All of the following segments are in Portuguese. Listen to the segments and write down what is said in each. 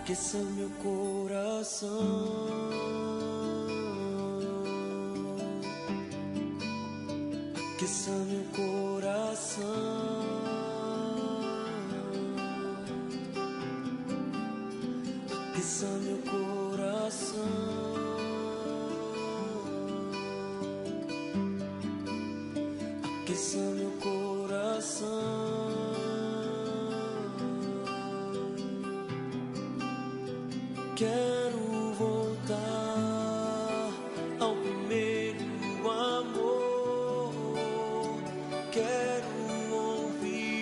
aqueça meu coração, aqueça meu coração, aqueça meu coração, aqueça meu coração. Quero voltar ao primeiro amor. Quero ouvir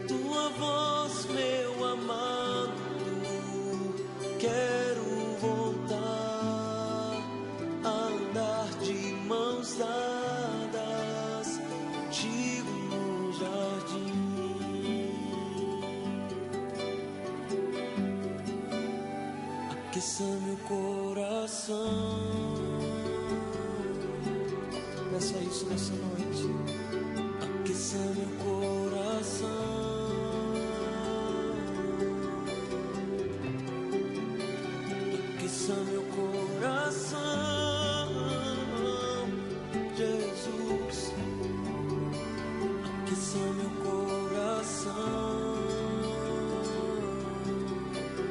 tua voz, meu amado. Quero voltar a andar de mãos dadas contigo no jardim. Aqueça meu coração. Peça isso nessa noite. Aqueça meu coração. Aqueça meu coração, Jesus. Aqueça meu coração.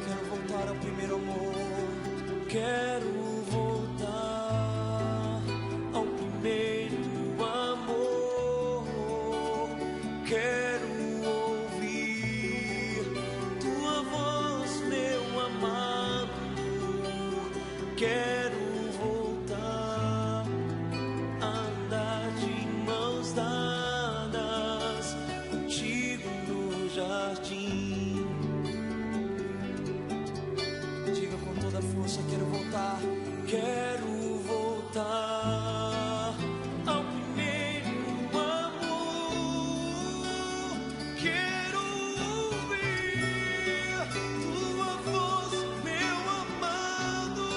Quero voltar ao primeiro amor. Quero voltar ao primeiro amor. Quero ouvir tua voz, meu amado. Quero voltar a andar de mãos dadas contigo no jardim. Diga com toda a força: quero voltar, quero voltar ao primeiro amor. Quero ouvir tua voz, meu amado.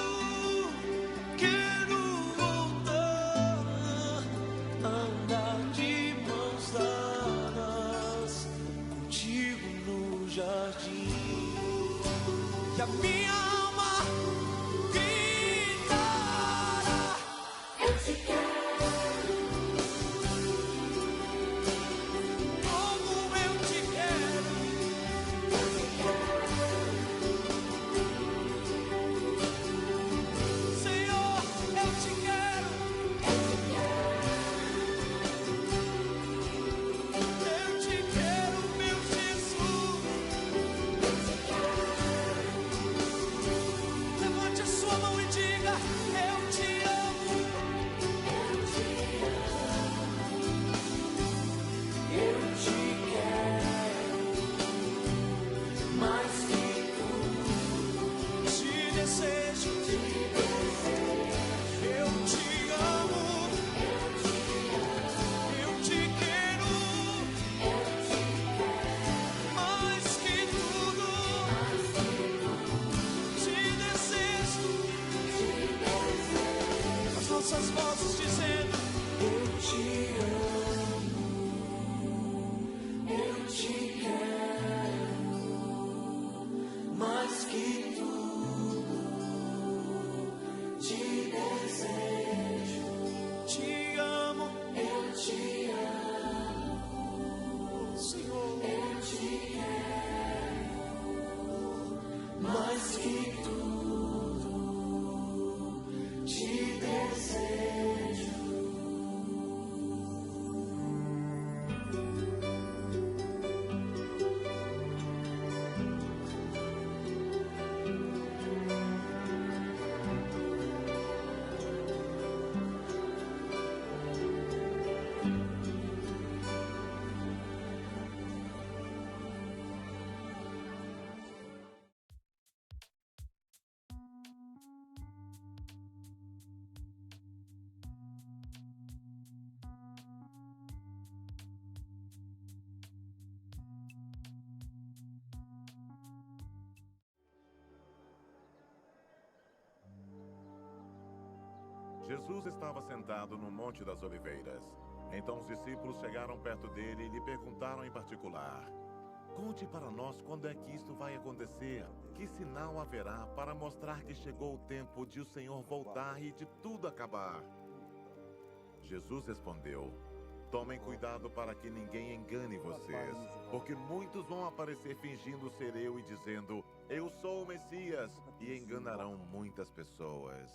Quero voltar a andar de mãos dadas contigo no jardim. E a minha alma gritará: eu te quero, como eu te quero, eu te quero, Senhor, eu te quero, eu te quero, meu Jesus. Levante a sua mão e diga: eu te amo, eu te quero, mais que tudo, te desejo, eu te amo, eu te quero, mais que tudo, te desejo. As nossas vozes dizendo: eu te amo, eu te quero, mais que tudo, te desejo. Te amo, eu te amo, Senhor, eu te quero, mais que tudo, te desejo. Jesus estava sentado no Monte das Oliveiras. Então os discípulos chegaram perto dele e lhe perguntaram em particular: Conte para nós quando é que isto vai acontecer. Que sinal haverá para mostrar que chegou o tempo de o Senhor voltar e de tudo acabar? Jesus respondeu: tomem cuidado para que ninguém engane vocês, porque muitos vão aparecer fingindo ser eu e dizendo: eu sou o Messias, e enganarão muitas pessoas.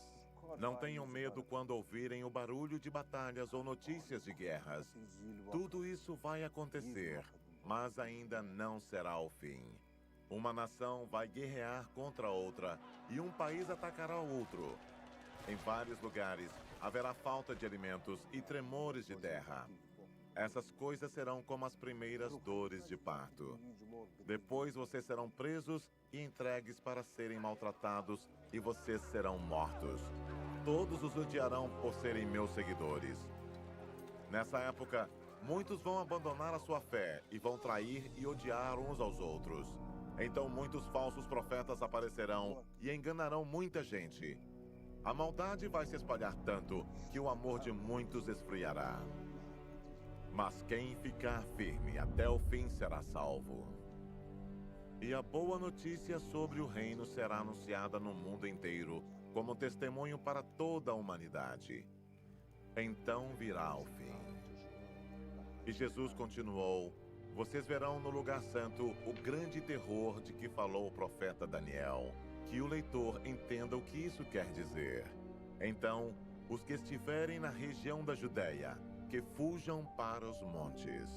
Não tenham medo quando ouvirem o barulho de batalhas ou notícias de guerras. Tudo isso vai acontecer, mas ainda não será o fim. Uma nação vai guerrear contra outra e um país atacará o outro. Em vários lugares haverá falta de alimentos e tremores de terra. Essas coisas serão como as primeiras dores de parto. Depois vocês serão presos e entregues para serem maltratados e vocês serão mortos. Todos os odiarão por serem meus seguidores. Nessa época, muitos vão abandonar a sua fé e vão trair e odiar uns aos outros. Então muitos falsos profetas aparecerão e enganarão muita gente. A maldade vai se espalhar tanto que o amor de muitos esfriará. Mas quem ficar firme até o fim será salvo. E a boa notícia sobre o reino será anunciada no mundo inteiro, como testemunho para toda a humanidade. Então virá o fim. E Jesus continuou: vocês verão no lugar santo o grande terror de que falou o profeta Daniel. Que o leitor entenda o que isso quer dizer. Então, os que estiverem na região da Judéia, que fujam para os montes.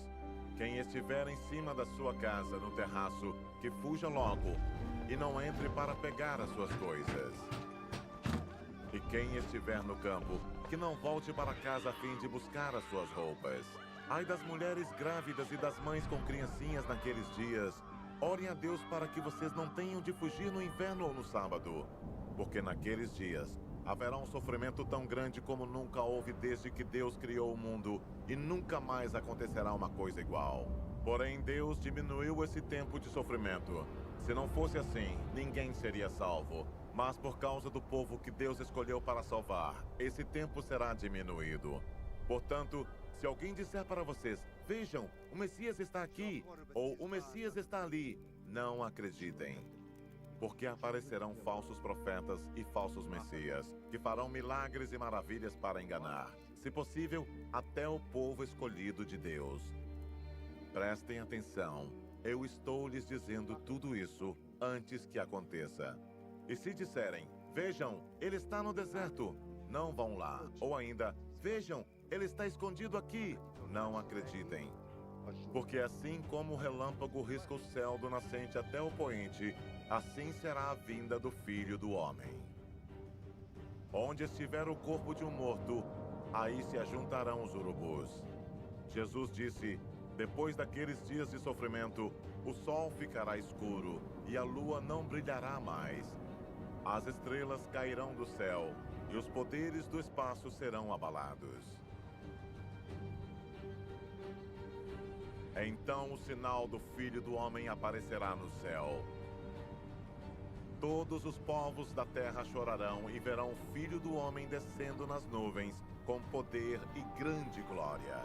Quem estiver em cima da sua casa, no terraço, que fuja logo, e não entre para pegar as suas coisas. E quem estiver no campo, que não volte para casa a fim de buscar as suas roupas. Ai das mulheres grávidas e das mães com criancinhas naqueles dias. Orem a Deus para que vocês não tenham de fugir no inverno ou no sábado. Porque naqueles dias haverá um sofrimento tão grande como nunca houve desde que Deus criou o mundo, e nunca mais acontecerá uma coisa igual. Porém, Deus diminuiu esse tempo de sofrimento. Se não fosse assim, ninguém seria salvo. Mas por causa do povo que Deus escolheu para salvar, esse tempo será diminuído. Portanto, se alguém disser para vocês: vejam, o Messias está aqui, ou o Messias está ali, não acreditem. Porque aparecerão falsos profetas e falsos messias, que farão milagres e maravilhas para enganar, se possível, até o povo escolhido de Deus. Prestem atenção, eu estou lhes dizendo tudo isso antes que aconteça. E se disserem: vejam, ele está no deserto, não vão lá. Ou ainda: vejam, ele está escondido aqui, não acreditem. Porque assim como o relâmpago risca o céu do nascente até o poente, assim será a vinda do Filho do Homem. Onde estiver o corpo de um morto, aí se ajuntarão os urubus. Jesus disse: depois daqueles dias de sofrimento, o sol ficará escuro e a lua não brilhará mais. As estrelas cairão do céu e os poderes do espaço serão abalados. Então o sinal do Filho do Homem aparecerá no céu. Todos os povos da terra chorarão e verão o Filho do Homem descendo nas nuvens com poder e grande glória.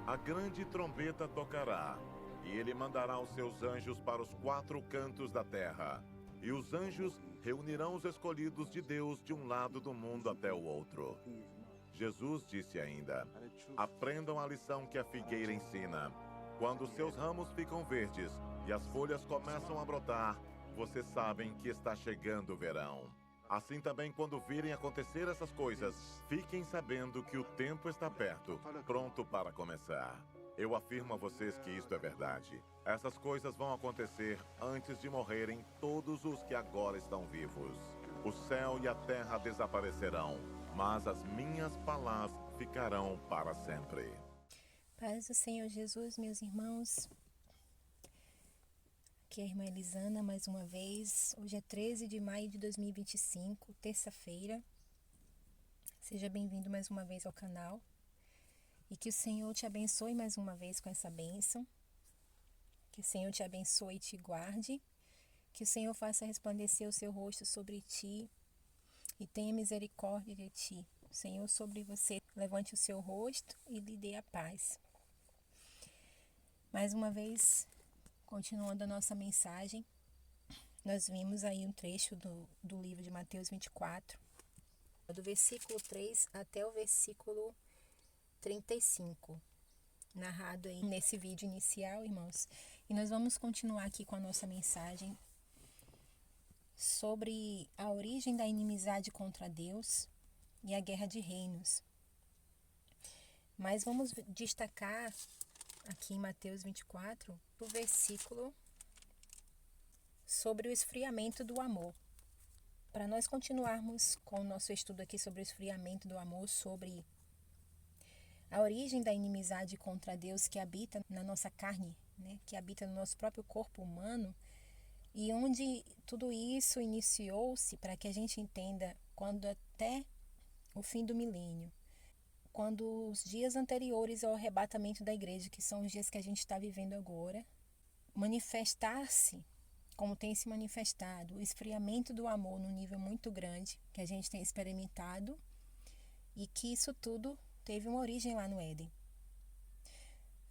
A grande trombeta tocará, e ele mandará os seus anjos para os 4 cantos da terra. E os anjos reunirão os escolhidos de Deus de um lado do mundo até o outro. Jesus disse ainda: aprendam a lição que a figueira ensina. Quando seus ramos ficam verdes e as folhas começam a brotar, vocês sabem que está chegando o verão. Assim também, quando virem acontecer essas coisas, fiquem sabendo que o tempo está perto, pronto para começar. Eu afirmo a vocês que isto é verdade. Essas coisas vão acontecer antes de morrerem todos os que agora estão vivos. O céu e a terra desaparecerão, mas as minhas palavras ficarão para sempre. Paz do Senhor Jesus, meus irmãos. Aqui é a irmã Elisana, mais uma vez. Hoje é 13 de maio de 2025, terça-feira. Seja bem-vindo mais uma vez ao canal. E que o Senhor te abençoe mais uma vez com essa bênção. Que o Senhor te abençoe e te guarde. Que o Senhor faça resplandecer o seu rosto sobre ti e tenha misericórdia de ti. O Senhor sobre você levante o seu rosto e lhe dê a paz. Mais uma vez, continuando a nossa mensagem, nós vimos aí um trecho do livro de Mateus 24, do versículo 3 até o versículo 35, narrado aí nesse vídeo inicial, irmãos. E nós vamos continuar aqui com a nossa mensagem sobre a origem da inimizade contra Deus e a guerra de reinos. Mas vamos destacar aqui em Mateus 24 o versículo sobre o esfriamento do amor. Para nós continuarmos com o nosso estudo aqui sobre o esfriamento do amor, sobre a origem da inimizade contra Deus que habita na nossa carne, né? Que habita no nosso próprio corpo humano, e onde tudo isso iniciou-se, para que a gente entenda, quando até o fim do milênio, quando os dias anteriores ao arrebatamento da igreja, que são os dias que a gente está vivendo agora, manifestar-se, como tem se manifestado, o esfriamento do amor num nível muito grande, que a gente tem experimentado, e que isso tudo teve uma origem lá no Éden.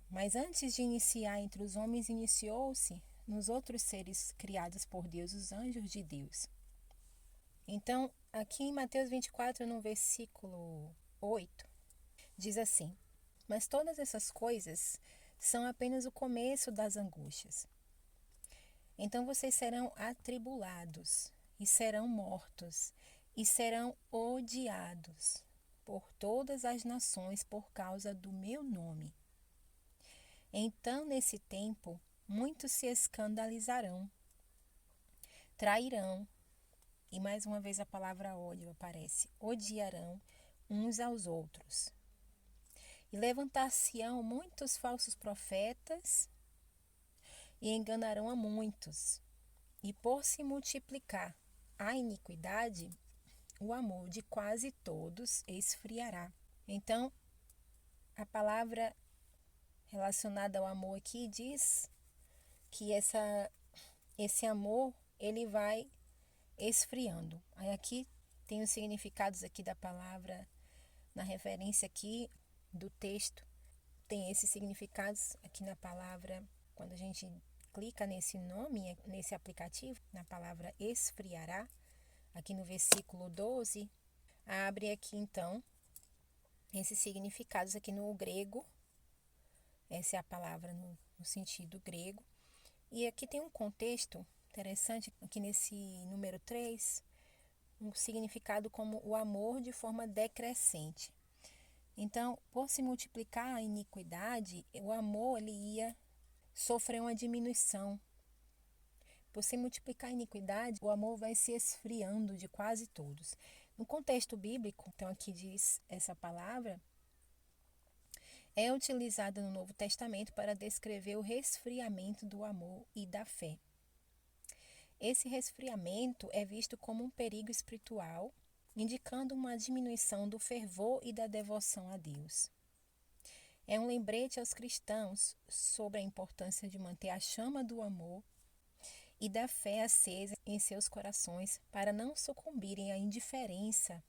Mas antes de iniciar entre os homens, iniciou-se nos outros seres criados por Deus, os anjos de Deus. Então, aqui em Mateus 24, no versículo 8, diz assim: mas todas essas coisas são apenas o começo das angústias. Então vocês serão atribulados, e serão mortos, e serão odiados por todas as nações por causa do meu nome. Então, nesse tempo, muitos se escandalizarão, trairão, e mais uma vez a palavra ódio aparece, odiarão uns aos outros. E levantar-se-ão muitos falsos profetas e enganarão a muitos. E por se multiplicar a iniquidade, o amor de quase todos esfriará. Então, a palavra relacionada ao amor aqui diz que esse amor, ele vai esfriando. Aí aqui tem os significados aqui da palavra, na referência aqui do texto, tem esses significados aqui na palavra. Quando a gente clica nesse nome, nesse aplicativo, na palavra esfriará, aqui no versículo 12, abre aqui então esses significados aqui no grego. Essa é a palavra no sentido grego. E aqui tem um contexto interessante, aqui nesse número 3, um significado como o amor de forma decrescente. Então, por se multiplicar a iniquidade, o amor ele ia sofrer uma diminuição. Por se multiplicar a iniquidade, o amor vai se esfriando de quase todos. No contexto bíblico, então aqui diz essa palavra, é utilizada no Novo Testamento para descrever o resfriamento do amor e da fé. Esse resfriamento é visto como um perigo espiritual, indicando uma diminuição do fervor e da devoção a Deus. É um lembrete aos cristãos sobre a importância de manter a chama do amor e da fé acesa em seus corações para não sucumbirem à indiferença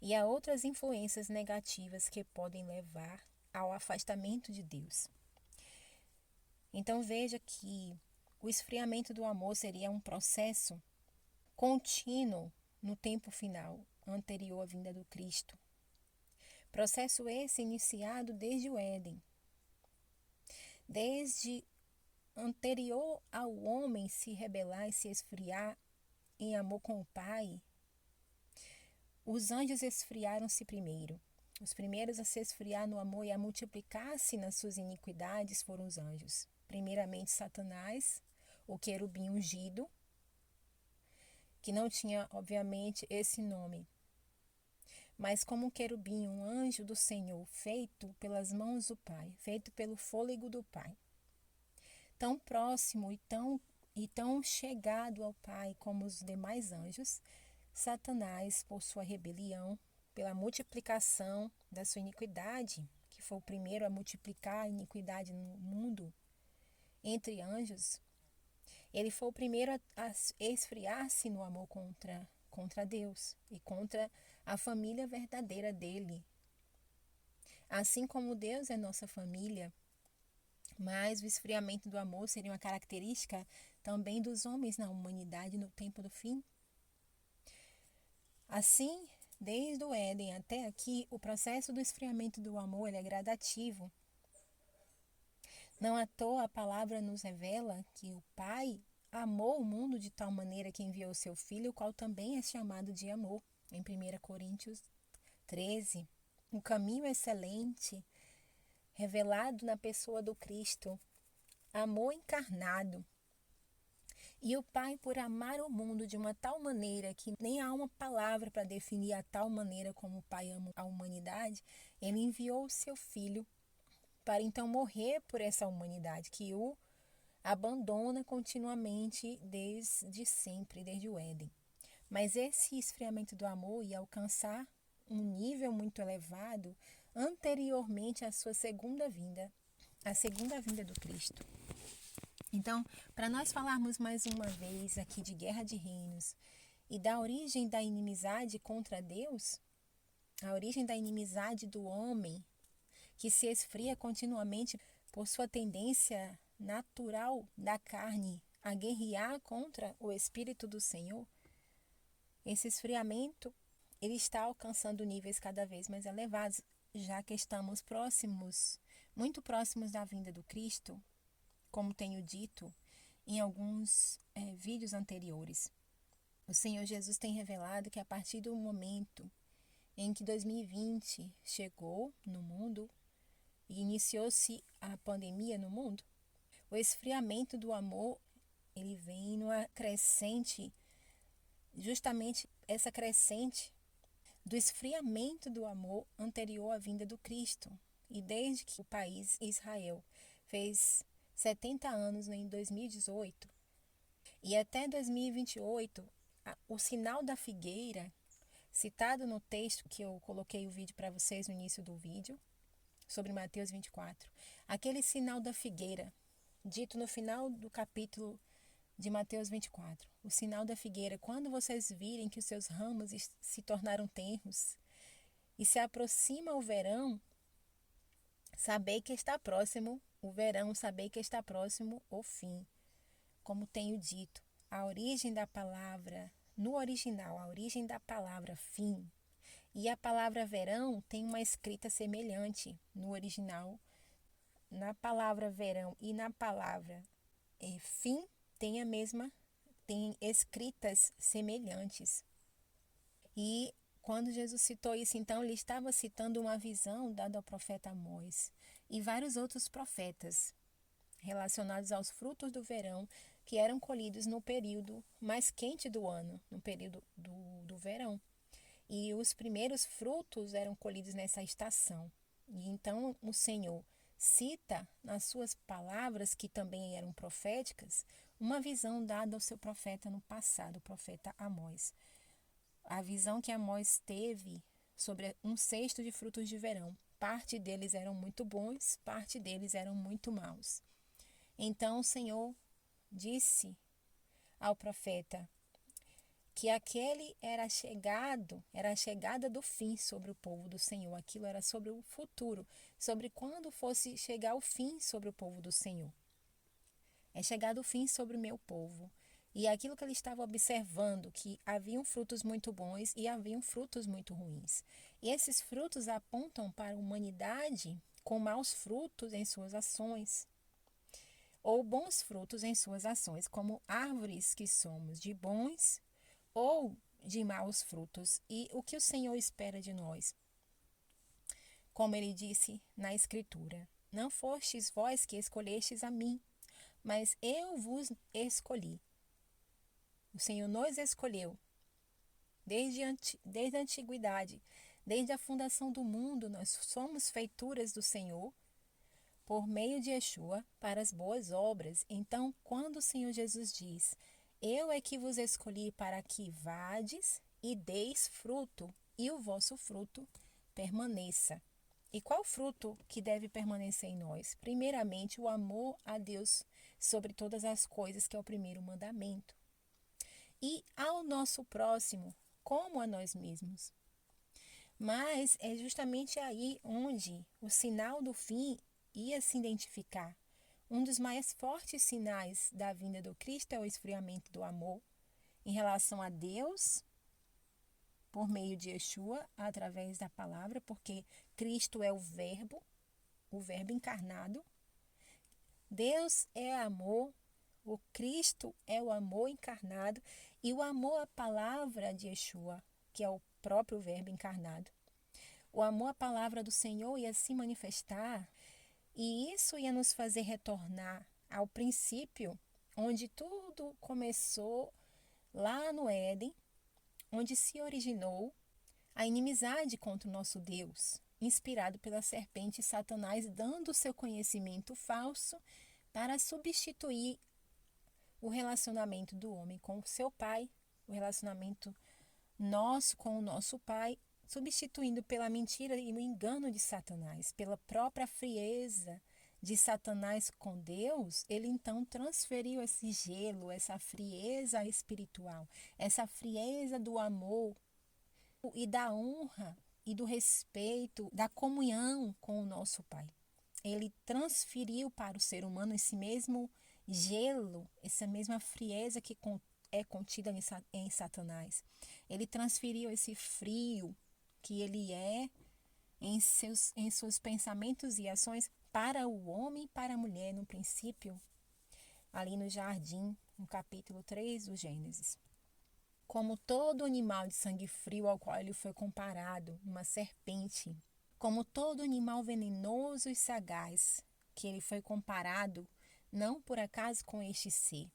e a outras influências negativas que podem levar ao afastamento de Deus. Então veja que o esfriamento do amor seria um processo contínuo no tempo final, anterior à vinda do Cristo. Processo esse iniciado desde o Éden. Desde anterior ao homem se rebelar e se esfriar em amor com o Pai, os anjos esfriaram-se primeiro. Os primeiros a se esfriar no amor e a multiplicar-se nas suas iniquidades foram os anjos. Primeiramente Satanás, o querubim ungido, que não tinha, obviamente, esse nome, mas como um querubim, um anjo do Senhor, feito pelas mãos do Pai, feito pelo fôlego do Pai. Tão próximo e tão chegado ao Pai como os demais anjos, Satanás, por sua rebelião, pela multiplicação da sua iniquidade, que foi o primeiro a multiplicar a iniquidade no mundo entre anjos, ele foi o primeiro a esfriar-se no amor contra Deus e contra a família verdadeira dele. Assim como Deus é nossa família, Mas o esfriamento do amor seria uma característica também dos homens na humanidade no tempo do fim. Assim, desde o Éden até aqui, o processo do esfriamento do amor ele é gradativo. Não à toa a palavra nos revela que o Pai amou o mundo de tal maneira que enviou seu Filho, o qual também é chamado de amor, em 1 Coríntios 13. Um caminho excelente, revelado na pessoa do Cristo, amor encarnado. E o Pai, por amar o mundo de uma tal maneira que nem há uma palavra para definir a tal maneira como o Pai ama a humanidade, ele enviou o seu Filho para então morrer por essa humanidade que o abandona continuamente desde sempre, desde o Éden. Mas esse esfriamento do amor ia alcançar um nível muito elevado anteriormente à sua segunda vinda, a segunda vinda do Cristo. Então, para nós falarmos mais uma vez aqui de guerra de reinos e da origem da inimizade contra Deus, a origem da inimizade do homem que se esfria continuamente por sua tendência natural da carne a guerrear contra o Espírito do Senhor, esse esfriamento ele está alcançando níveis cada vez mais elevados, já que estamos próximos, muito próximos da vinda do Cristo, como tenho dito em alguns vídeos anteriores. O Senhor Jesus tem revelado que a partir do momento em que 2020 chegou no mundo e iniciou-se a pandemia no mundo, o esfriamento do amor ele vem numa crescente, justamente essa crescente do esfriamento do amor anterior à vinda do Cristo. E desde que o país Israel fez 70 anos em 2018 e até 2028, o sinal da figueira, citado no texto que eu coloquei o vídeo para vocês no início do vídeo, sobre Mateus 24, aquele sinal da figueira, dito no final do capítulo de Mateus 24, o sinal da figueira, quando vocês virem que os seus ramos se tornaram tenros e se aproxima o verão, sabei que está próximo o verão, sabei que está próximo o fim. Como tenho dito, a origem da palavra, no original, a origem da palavra fim e a palavra verão tem uma escrita semelhante no original. Na palavra verão e na palavra fim tem escritas semelhantes. E quando Jesus citou isso, então ele estava citando uma visão dada ao profeta Amós e vários outros profetas relacionados aos frutos do verão que eram colhidos no período mais quente do ano, no período do verão. E os primeiros frutos eram colhidos nessa estação. E então o Senhor cita nas suas palavras, que também eram proféticas, uma visão dada ao seu profeta no passado, o profeta Amós. A visão que Amós teve sobre um cesto de frutos de verão. Parte deles eram muito bons, parte deles eram muito maus. Então o Senhor disse ao profeta que aquele era a chegada do fim sobre o povo do Senhor. Aquilo era sobre o futuro, sobre quando fosse chegar o fim sobre o povo do Senhor. É chegado o fim sobre o meu povo. E aquilo que ele estava observando, que haviam frutos muito bons e haviam frutos muito ruins. E esses frutos apontam para a humanidade com maus frutos em suas ações, ou bons frutos em suas ações, como árvores que somos de bons ou de maus frutos. E o que o Senhor espera de nós? Como ele disse na Escritura: não fostes vós que escolhestes a mim, mas eu vos escolhi. O Senhor nos escolheu desde a antiguidade, desde a fundação do mundo. Nós somos feituras do Senhor por meio de Yeshua para as boas obras. Então, quando o Senhor Jesus diz: eu é que vos escolhi para que vades e deis fruto, e o vosso fruto permaneça. E qual fruto que deve permanecer em nós? Primeiramente, o amor a Deus sobre todas as coisas, que é o primeiro mandamento. E ao nosso próximo, como a nós mesmos. Mas é justamente aí onde o sinal do fim ia se identificar. um dos mais fortes sinais da vinda do Cristo é o esfriamento do amor em relação a Deus, por meio de Yeshua, através da palavra, porque Cristo é o Verbo encarnado. Deus é amor, o Cristo é o amor encarnado, e o amor à palavra de Yeshua, que é o próprio Verbo encarnado. O amor à palavra do Senhor ia se manifestar, e isso ia nos fazer retornar ao princípio, onde tudo começou lá no Éden, onde se originou a inimizade contra o nosso Deus, inspirado pela serpente Satanás, dando seu conhecimento falso para substituir o relacionamento do homem com o seu pai, o relacionamento nosso com o nosso pai, substituindo pela mentira e o engano de Satanás, pela própria frieza de Satanás com Deus. Ele então transferiu esse gelo, essa frieza espiritual, essa frieza do amor e da honra e do respeito, da comunhão com o nosso Pai. Ele transferiu para o ser humano esse mesmo gelo, essa mesma frieza que é contida em Satanás. Ele transferiu esse frio que ele é em seus pensamentos e ações para o homem e para a mulher, no princípio, ali no jardim, no capítulo 3 do Gênesis. Como todo animal de sangue frio ao qual ele foi comparado, uma serpente, como todo animal venenoso e sagaz, que ele foi comparado, não por acaso com este ser.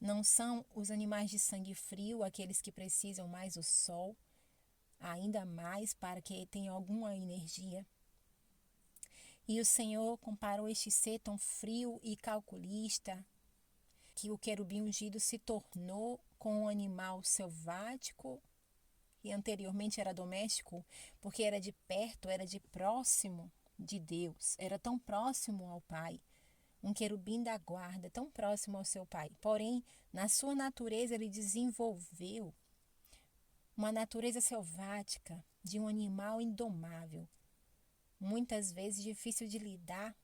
Não são os animais de sangue frio aqueles que precisam mais do sol, ainda mais para que tenham alguma energia. E o Senhor comparou este ser tão frio e calculista, que o querubim ungido se tornou com um animal selvático, e anteriormente era doméstico, porque era de perto, era de próximo de Deus, era tão próximo ao Pai, um querubim da guarda, tão próximo ao seu Pai. Porém, na sua natureza, ele desenvolveu uma natureza selvática, de um animal indomável, muitas vezes difícil de lidar,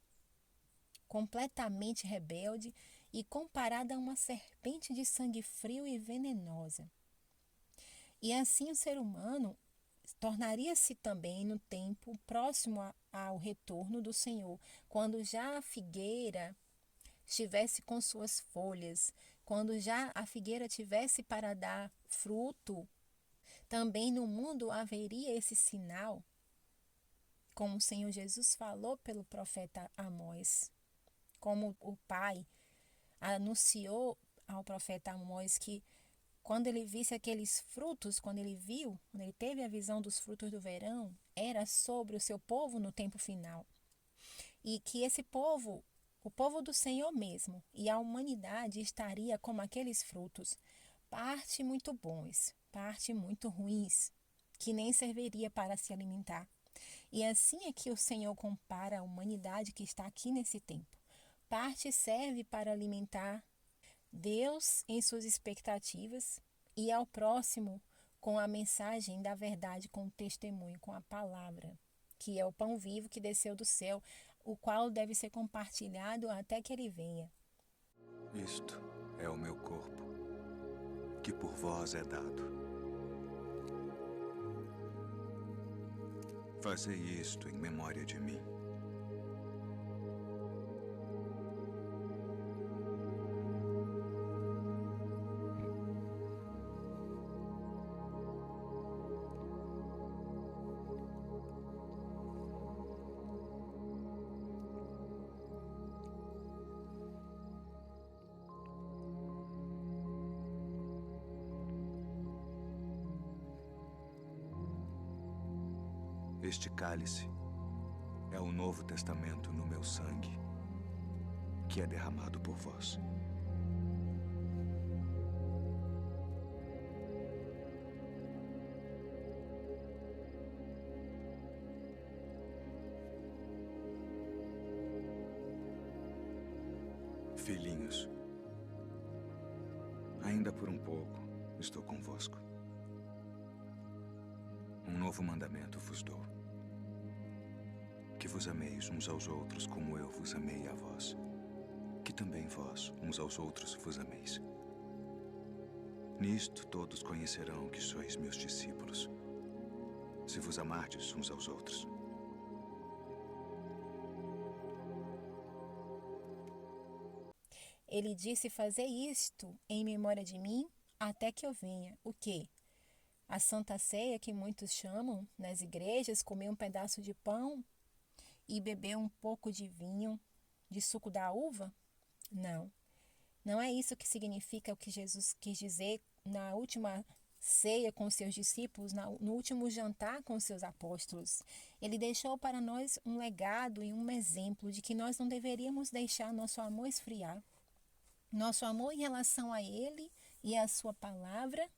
completamente rebelde e comparada a uma serpente de sangue frio e venenosa. E assim o ser humano tornaria-se também no tempo próximo ao retorno do Senhor, quando já a figueira estivesse com suas folhas, quando já a figueira tivesse para dar fruto, também no mundo haveria esse sinal, como o Senhor Jesus falou pelo profeta Amós, como o Pai anunciou ao profeta Amós que quando ele visse aqueles frutos, quando ele teve a visão dos frutos do verão, era sobre o seu povo no tempo final. E que esse povo, o povo do Senhor mesmo, e a humanidade estaria como aqueles frutos, parte muito bons, parte muito ruins, que nem serviria para se alimentar. E assim é que o Senhor compara a humanidade que está aqui nesse tempo. Parte serve para alimentar Deus em suas expectativas e ao próximo com a mensagem da verdade, com o testemunho, com a palavra, que é o pão vivo que desceu do céu, o qual deve ser compartilhado até que ele venha. Isto é o meu corpo, que por vós é dado. Fazei isto em memória de mim. Este cálice é o Novo Testamento no meu sangue, que é derramado por vós. Filhinhos, ainda por um pouco estou convosco. Um novo mandamento vos dou: que vos ameis uns aos outros como eu vos amei a vós, que também vós uns aos outros vos ameis. Nisto todos conhecerão que sois meus discípulos, se vos amardes uns aos outros. Ele disse: fazer isto em memória de mim, até que eu venha. O quê? A Santa Ceia, que muitos chamam nas igrejas, comer um pedaço de pão e beber um pouco de vinho, de suco da uva? Não. Não é isso que significa o que Jesus quis dizer na última ceia com seus discípulos, no último jantar com seus apóstolos. Ele deixou para nós um legado e um exemplo de que nós não deveríamos deixar nosso amor esfriar. Nosso amor em relação a Ele e a sua palavra,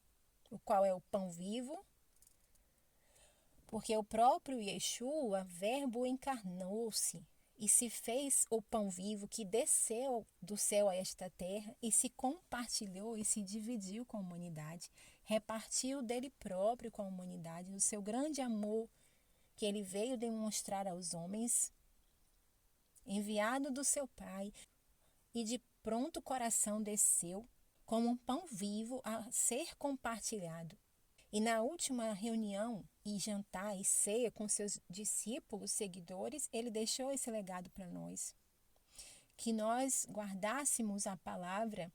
o qual é o pão vivo, porque o próprio Yeshua, verbo, encarnou-se e se fez o pão vivo que desceu do céu a esta terra e se compartilhou e se dividiu com a humanidade, repartiu dele próprio com a humanidade, do seu grande amor que ele veio demonstrar aos homens, enviado do seu Pai, e de pronto coração desceu como um pão vivo a ser compartilhado. E na última reunião e jantar e ceia com seus discípulos, seguidores, ele deixou esse legado para nós. Que nós guardássemos a palavra,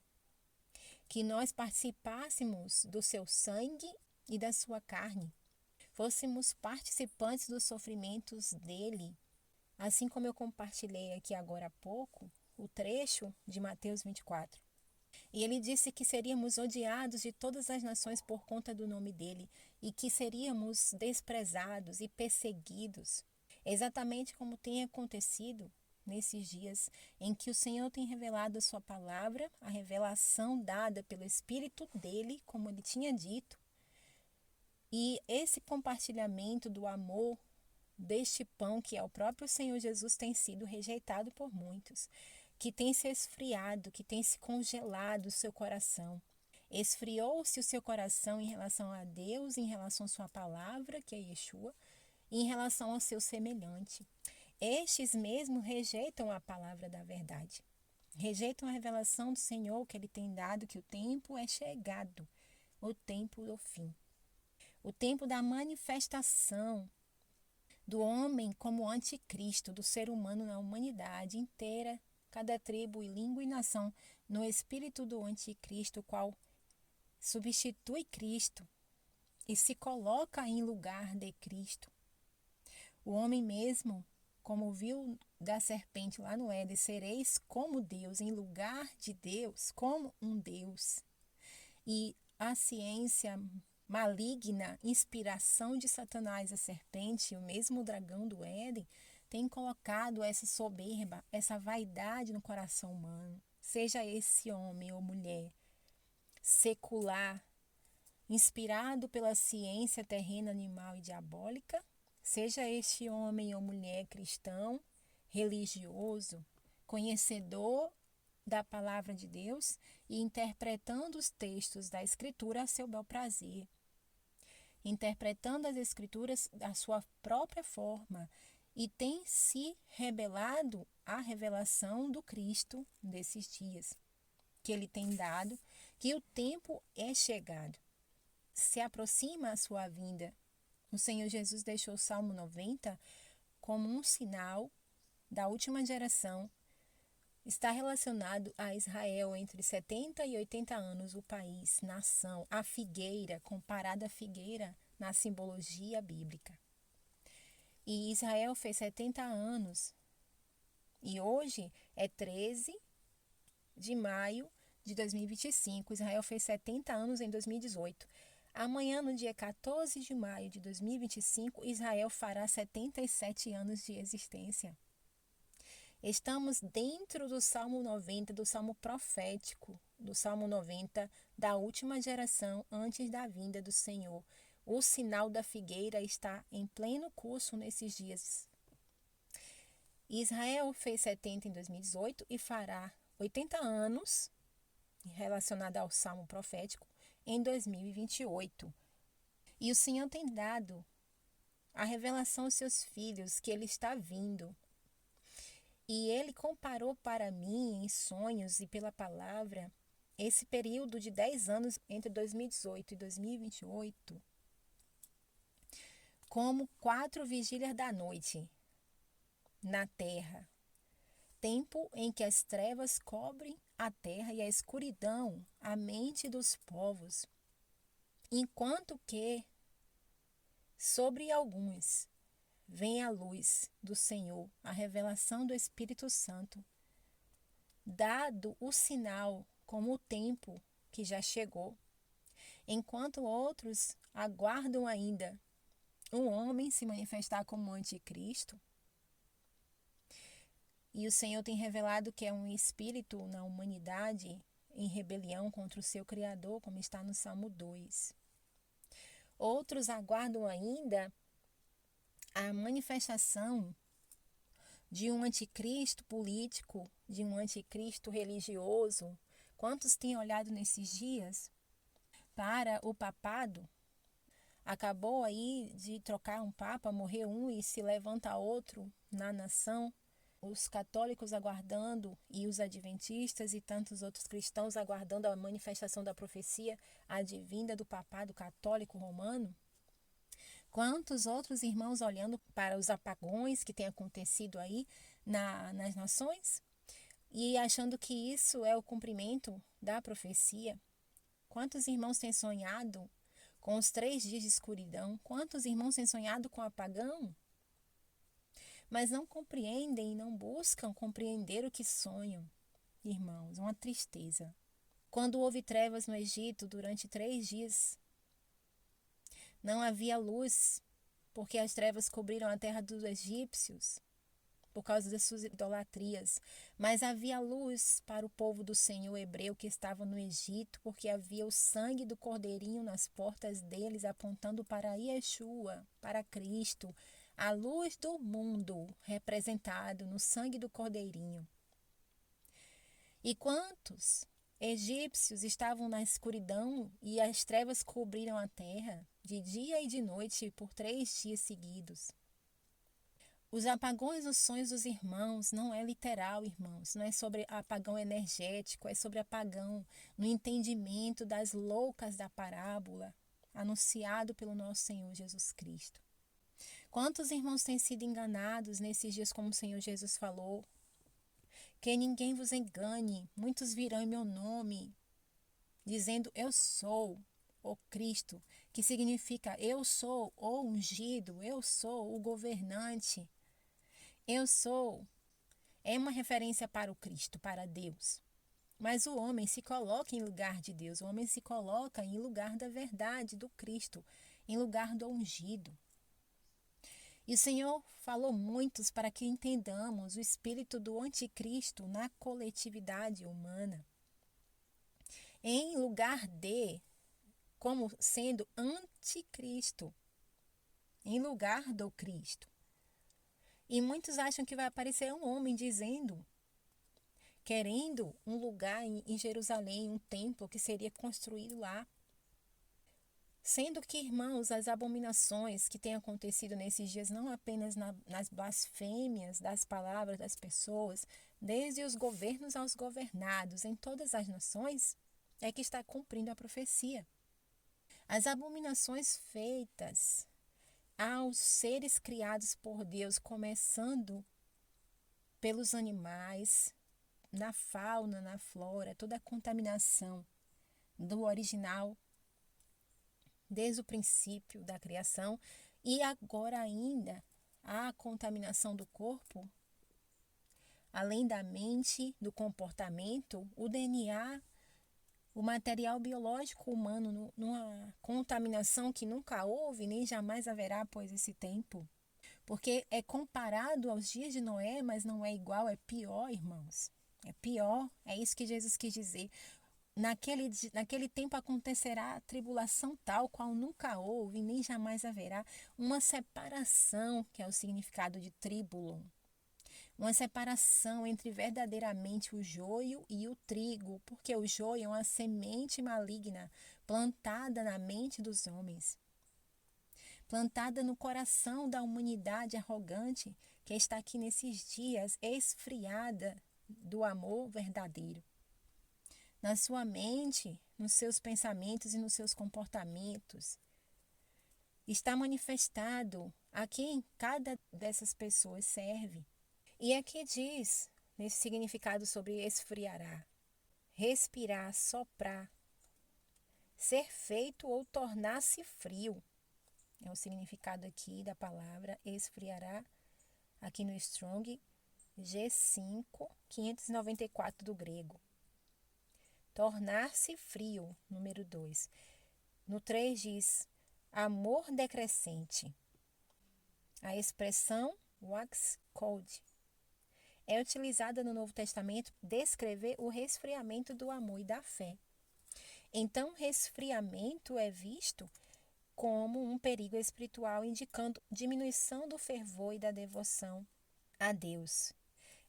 que nós participássemos do seu sangue e da sua carne, fôssemos participantes dos sofrimentos dele. Assim como eu compartilhei aqui agora há pouco, o trecho de Mateus 24. E ele disse que seríamos odiados de todas as nações por conta do nome dele e que seríamos desprezados e perseguidos, exatamente como tem acontecido nesses dias em que o Senhor tem revelado a sua palavra, a revelação dada pelo Espírito dele, como ele tinha dito. E esse compartilhamento do amor deste pão que é o próprio Senhor Jesus tem sido rejeitado por muitos, que tem se esfriado, que tem se congelado o seu coração. Esfriou-se o seu coração em relação a Deus, em relação à sua palavra, que é Yeshua, e em relação ao seu semelhante. Estes mesmo rejeitam a palavra da verdade. Rejeitam a revelação do Senhor que ele tem dado, que o tempo é chegado, o tempo do fim. O tempo da manifestação do homem como anticristo, do ser humano na humanidade inteira, cada tribo e língua e nação, no espírito do anticristo, o qual substitui Cristo e se coloca em lugar de Cristo. O homem mesmo, como viu da serpente lá no Éden, sereis como Deus, em lugar de Deus, como um Deus. E a ciência maligna, inspiração de Satanás, a serpente, o mesmo dragão do Éden, tem colocado essa soberba, essa vaidade no coração humano. Seja esse homem ou mulher secular, inspirado pela ciência terrena, animal e diabólica, seja este homem ou mulher cristão, religioso, conhecedor da palavra de Deus e interpretando os textos da Escritura a seu bel prazer, interpretando as Escrituras da sua própria forma, e tem se rebelado à revelação do Cristo desses dias, que ele tem dado, que o tempo é chegado. Se aproxima a sua vinda. O Senhor Jesus deixou o Salmo 90 como um sinal da última geração. Está relacionado a Israel entre 70 e 80 anos, o país, nação, a figueira, comparada à figueira na simbologia bíblica. E Israel fez 70 anos. E hoje é 13 de maio de 2025. Israel fez 70 anos em 2018. Amanhã, no dia 14 de maio de 2025, Israel fará 77 anos de existência. Estamos dentro do Salmo 90, do Salmo profético, do Salmo 90, da última geração antes da vinda do Senhor. O sinal da figueira está em pleno curso nesses dias. Israel fez 70 em 2018 e fará 80 anos, relacionado ao Salmo profético, em 2028. E o Senhor tem dado a revelação aos seus filhos que ele está vindo. E ele comparou para mim, em sonhos e pela palavra, esse período de 10 anos entre 2018 e 2028 como 4 vigílias da noite na terra. Tempo em que as trevas cobrem a terra e a escuridão a mente dos povos, enquanto que sobre alguns vem a luz do Senhor, a revelação do Espírito Santo, dado o sinal como o tempo que já chegou, enquanto outros aguardam ainda um homem se manifestar como anticristo. E o Senhor tem revelado que é um espírito na humanidade em rebelião contra o seu Criador, como está no Salmo 2. Outros aguardam ainda a manifestação de um anticristo político, de um anticristo religioso. Quantos têm olhado nesses dias para o papado? Acabou aí de trocar um papa, morreu um e se levanta outro na nação. Os católicos aguardando e os adventistas e tantos outros cristãos aguardando a manifestação da profecia advinda do papado católico romano. Quantos outros irmãos olhando para os apagões que têm acontecido aí nas nações e achando que isso é o cumprimento da profecia. Quantos irmãos têm sonhado com os 3 dias de escuridão? Quantos irmãos têm sonhado com o apagão? Mas não compreendem e não buscam compreender o que sonham. Irmãos, uma tristeza. Quando houve trevas no Egito durante 3 dias, não havia luz, porque as trevas cobriram a terra dos egípcios, por causa das suas idolatrias. Mas havia luz para o povo do Senhor hebreu que estava no Egito, porque havia o sangue do cordeirinho nas portas deles, apontando para Yeshua, para Cristo, a luz do mundo, representado no sangue do cordeirinho. E quantos egípcios estavam na escuridão e as trevas cobriram a terra de dia e de noite por 3 dias seguidos? Os apagões nos sonhos dos irmãos não é literal, irmãos. Não é sobre apagão energético, é sobre apagão no entendimento das loucas da parábola, anunciado pelo nosso Senhor Jesus Cristo. Quantos irmãos têm sido enganados nesses dias, como o Senhor Jesus falou? Que ninguém vos engane. Muitos virão em meu nome, dizendo eu sou o Cristo, que significa eu sou o ungido, eu sou o governante. Eu sou. É uma referência para o Cristo, para Deus. Mas o homem se coloca em lugar de Deus. O homem se coloca em lugar da verdade, do Cristo, em lugar do ungido. E o Senhor falou muitos para que entendamos o espírito do anticristo na coletividade humana. Em lugar de, como sendo anticristo, em lugar do Cristo. E muitos acham que vai aparecer um homem dizendo, querendo um lugar em Jerusalém, um templo que seria construído lá. Sendo que, irmãos, as abominações que têm acontecido nesses dias, não apenas nas blasfêmias das palavras das pessoas, desde os governos aos governados, em todas as nações, é que está cumprindo a profecia. As abominações feitas aos seres criados por Deus, começando pelos animais, na fauna, na flora, toda a contaminação do original, desde o princípio da criação, e agora ainda a contaminação do corpo, além da mente, do comportamento, o DNA, o material biológico humano, numa contaminação que nunca houve nem jamais haverá após esse tempo. Porque é comparado aos dias de Noé, mas não é igual, é pior, irmãos. É pior, é isso que Jesus quis dizer. Naquele tempo acontecerá a tribulação tal qual nunca houve, nem jamais haverá. Uma separação, que é o significado de tribulum. Uma separação entre verdadeiramente o joio e o trigo, porque o joio é uma semente maligna plantada na mente dos homens. plantada no coração da humanidade arrogante que está aqui nesses dias, esfriada do amor verdadeiro. Na sua mente, nos seus pensamentos e nos seus comportamentos, está manifestado a quem cada dessas pessoas serve. E aqui diz, nesse significado sobre esfriará, respirar, soprar, ser feito ou tornar-se frio. É o significado aqui da palavra esfriará, aqui no Strong G5, 594 do grego. Tornar-se frio, número 2. No 3 diz, amor decrescente. A expressão wax cold é utilizada no Novo Testamento para descrever o resfriamento do amor e da fé. Então, resfriamento é visto como um perigo espiritual, indicando diminuição do fervor e da devoção a Deus.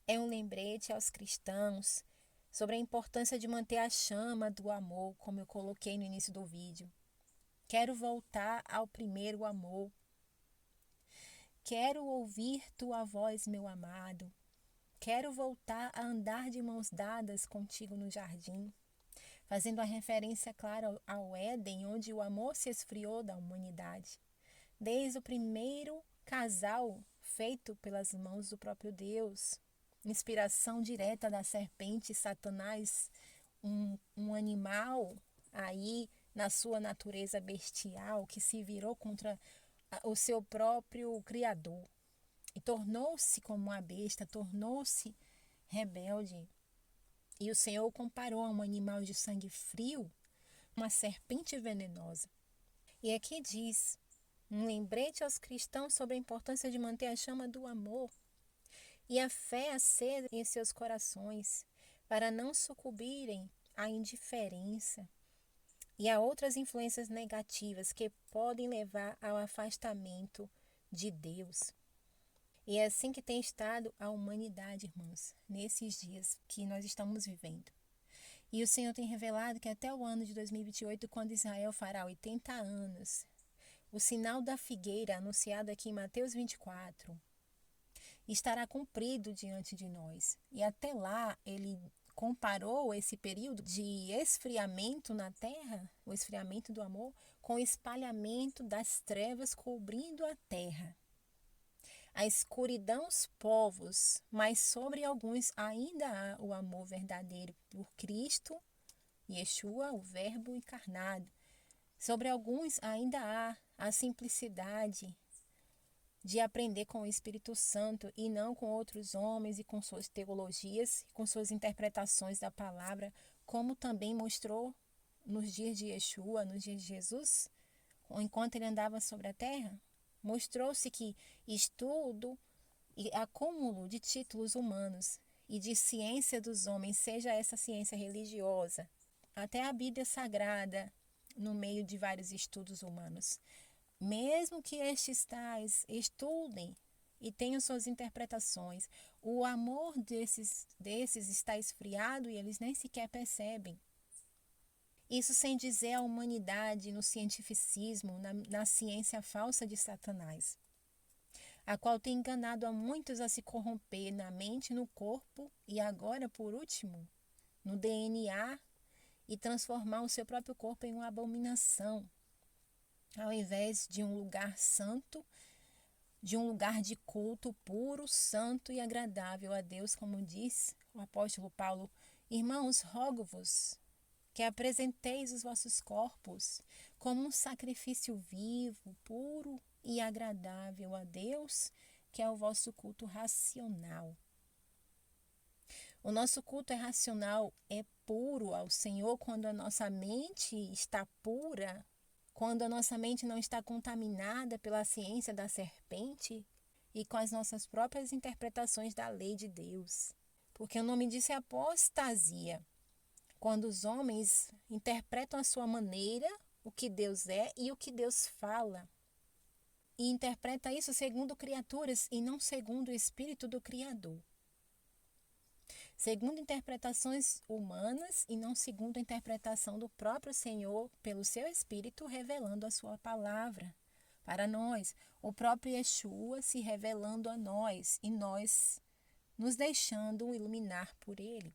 É um lembrete aos cristãos sobre a importância de manter a chama do amor, como eu coloquei no início do vídeo. Quero voltar ao primeiro amor. Quero ouvir tua voz, meu amado. Quero voltar a andar de mãos dadas contigo no jardim, fazendo a referência clara ao Éden, onde o amor se esfriou da humanidade. Desde o primeiro casal feito pelas mãos do próprio Deus, inspiração direta da serpente Satanás, um animal aí na sua natureza bestial que se virou contra o seu próprio Criador e tornou-se como uma besta, tornou-se rebelde. E o Senhor o comparou a um animal de sangue frio, uma serpente venenosa. E aqui diz, um lembrete aos cristãos sobre a importância de manter a chama do amor e a fé acesa em seus corações, para não sucumbirem à indiferença e a outras influências negativas que podem levar ao afastamento de Deus. E é assim que tem estado a humanidade, irmãos, nesses dias que nós estamos vivendo. E o Senhor tem revelado que até o ano de 2028, quando Israel fará 80 anos, o sinal da figueira, anunciado aqui em Mateus 24, estará cumprido diante de nós. E até lá, ele comparou esse período de esfriamento na terra, o esfriamento do amor, com o espalhamento das trevas cobrindo a terra. A escuridão os povos, mas sobre alguns ainda há o amor verdadeiro por Cristo, Yeshua, o Verbo encarnado. Sobre alguns ainda há a simplicidade de aprender com o Espírito Santo e não com outros homens e com suas teologias, com suas interpretações da palavra, como também mostrou nos dias de Yeshua, nos dias de Jesus, enquanto ele andava sobre a terra. Mostrou-se que estudo e acúmulo de títulos humanos e de ciência dos homens, seja essa ciência religiosa, até a Bíblia Sagrada, no meio de vários estudos humanos. Mesmo que estes tais estudem e tenham suas interpretações, o amor desses está esfriado e eles nem sequer percebem. Isso sem dizer a humanidade no cientificismo, na ciência falsa de Satanás, a qual tem enganado a muitos a se corromper na mente, no corpo e agora, por último, no DNA e transformar o seu próprio corpo em uma abominação, ao invés de um lugar santo, de um lugar de culto puro, santo e agradável a Deus, como diz o apóstolo Paulo. Irmãos, rogo-vos que apresenteis os vossos corpos como um sacrifício vivo, puro e agradável a Deus, que é o vosso culto racional. O nosso culto é racional, é puro ao Senhor quando a nossa mente está pura, quando a nossa mente não está contaminada pela ciência da serpente e com as nossas próprias interpretações da lei de Deus. Porque o nome disso é apostasia. Quando os homens interpretam à sua maneira o que Deus é e o que Deus fala. E interpreta isso segundo criaturas e não segundo o Espírito do Criador. Segundo interpretações humanas e não segundo a interpretação do próprio Senhor pelo seu Espírito revelando a sua palavra para nós, o próprio Yeshua se revelando a nós e nós nos deixando iluminar por ele.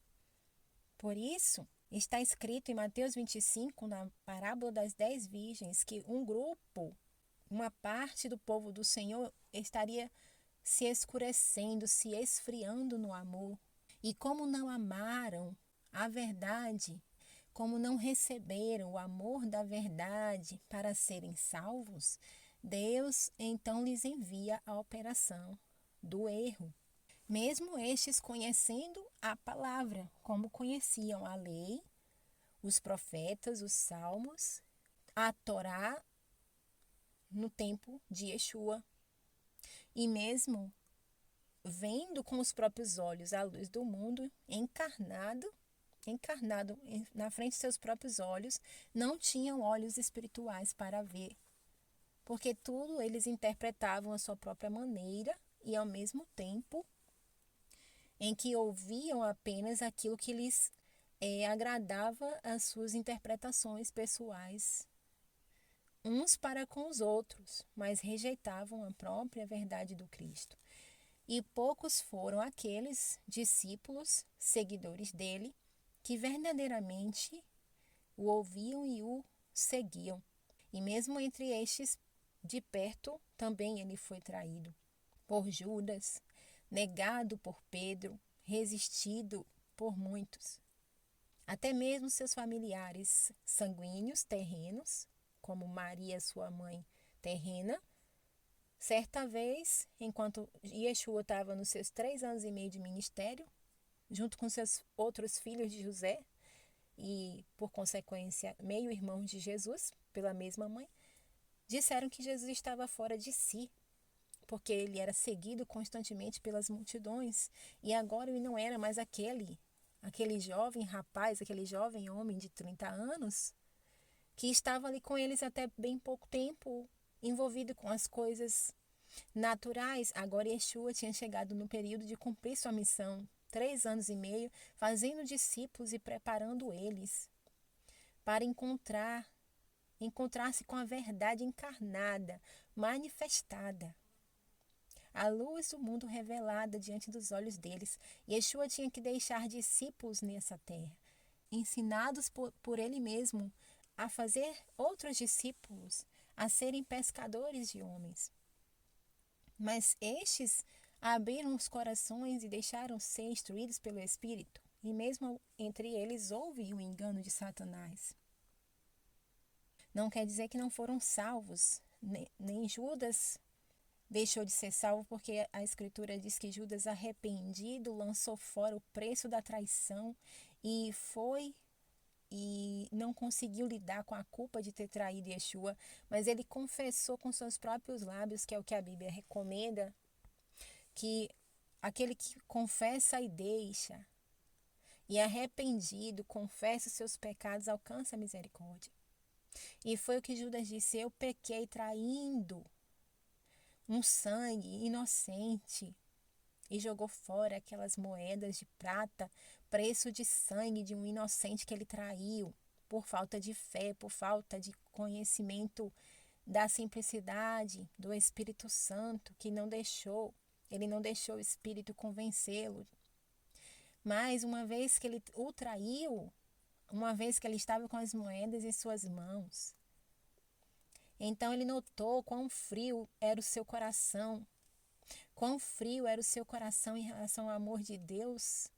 Por isso, está escrito em Mateus 25, na parábola das 10 virgens, que um grupo, uma parte do povo do Senhor estaria se escurecendo, se esfriando no amor. E como não amaram a verdade, como não receberam o amor da verdade para serem salvos, Deus então lhes envia a operação do erro. Mesmo estes conhecendo a palavra, como conheciam a lei, os profetas, os salmos, a Torá no tempo de Yeshua. E mesmo vendo com os próprios olhos a luz do mundo, encarnado na frente de seus próprios olhos, não tinham olhos espirituais para ver, porque tudo eles interpretavam à sua própria maneira e ao mesmo tempo em que ouviam apenas aquilo que lhes agradava às suas interpretações pessoais, uns para com os outros, mas rejeitavam a própria verdade do Cristo. E poucos foram aqueles discípulos, seguidores dele, que verdadeiramente o ouviam e o seguiam. E mesmo entre estes, de perto, também ele foi traído por Judas, negado por Pedro, resistido por muitos. Até mesmo seus familiares sanguíneos, terrenos, como Maria, sua mãe terrena, certa vez, enquanto Yeshua estava nos seus 3 anos e meio de ministério, junto com seus outros filhos de José, e por consequência meio-irmãos de Jesus, pela mesma mãe, disseram que Jesus estava fora de si, porque ele era seguido constantemente pelas multidões, e agora ele não era mais aquele jovem rapaz, aquele jovem homem de 30 anos, que estava ali com eles até bem pouco tempo, envolvido com as coisas naturais. Agora Yeshua tinha chegado no período de cumprir sua missão, 3 anos e meio, fazendo discípulos e preparando eles para encontrar-se com a verdade encarnada, manifestada. A luz do mundo revelada diante dos olhos deles. Yeshua tinha que deixar discípulos nessa terra, ensinados por ele mesmo a fazer outros discípulos, a serem pescadores de homens. Mas estes abriram os corações e deixaram ser instruídos pelo Espírito, e mesmo entre eles houve o engano de Satanás. Não quer dizer que não foram salvos, nem Judas deixou de ser salvo, porque a Escritura diz que Judas, arrependido, lançou fora o preço da traição e não conseguiu lidar com a culpa de ter traído Yeshua, mas ele confessou com seus próprios lábios, que é o que a Bíblia recomenda, que aquele que confessa e deixa, e arrependido, confessa os seus pecados, alcança a misericórdia. E foi o que Judas disse: eu pequei traindo um sangue inocente, e jogou fora aquelas moedas de prata, preço de sangue de um inocente que ele traiu, por falta de fé, por falta de conhecimento da simplicidade do Espírito Santo, que ele não deixou o Espírito convencê-lo. Mas uma vez que ele o traiu, uma vez que ele estava com as moedas em suas mãos, então ele notou quão frio era o seu coração, em relação ao amor de Deus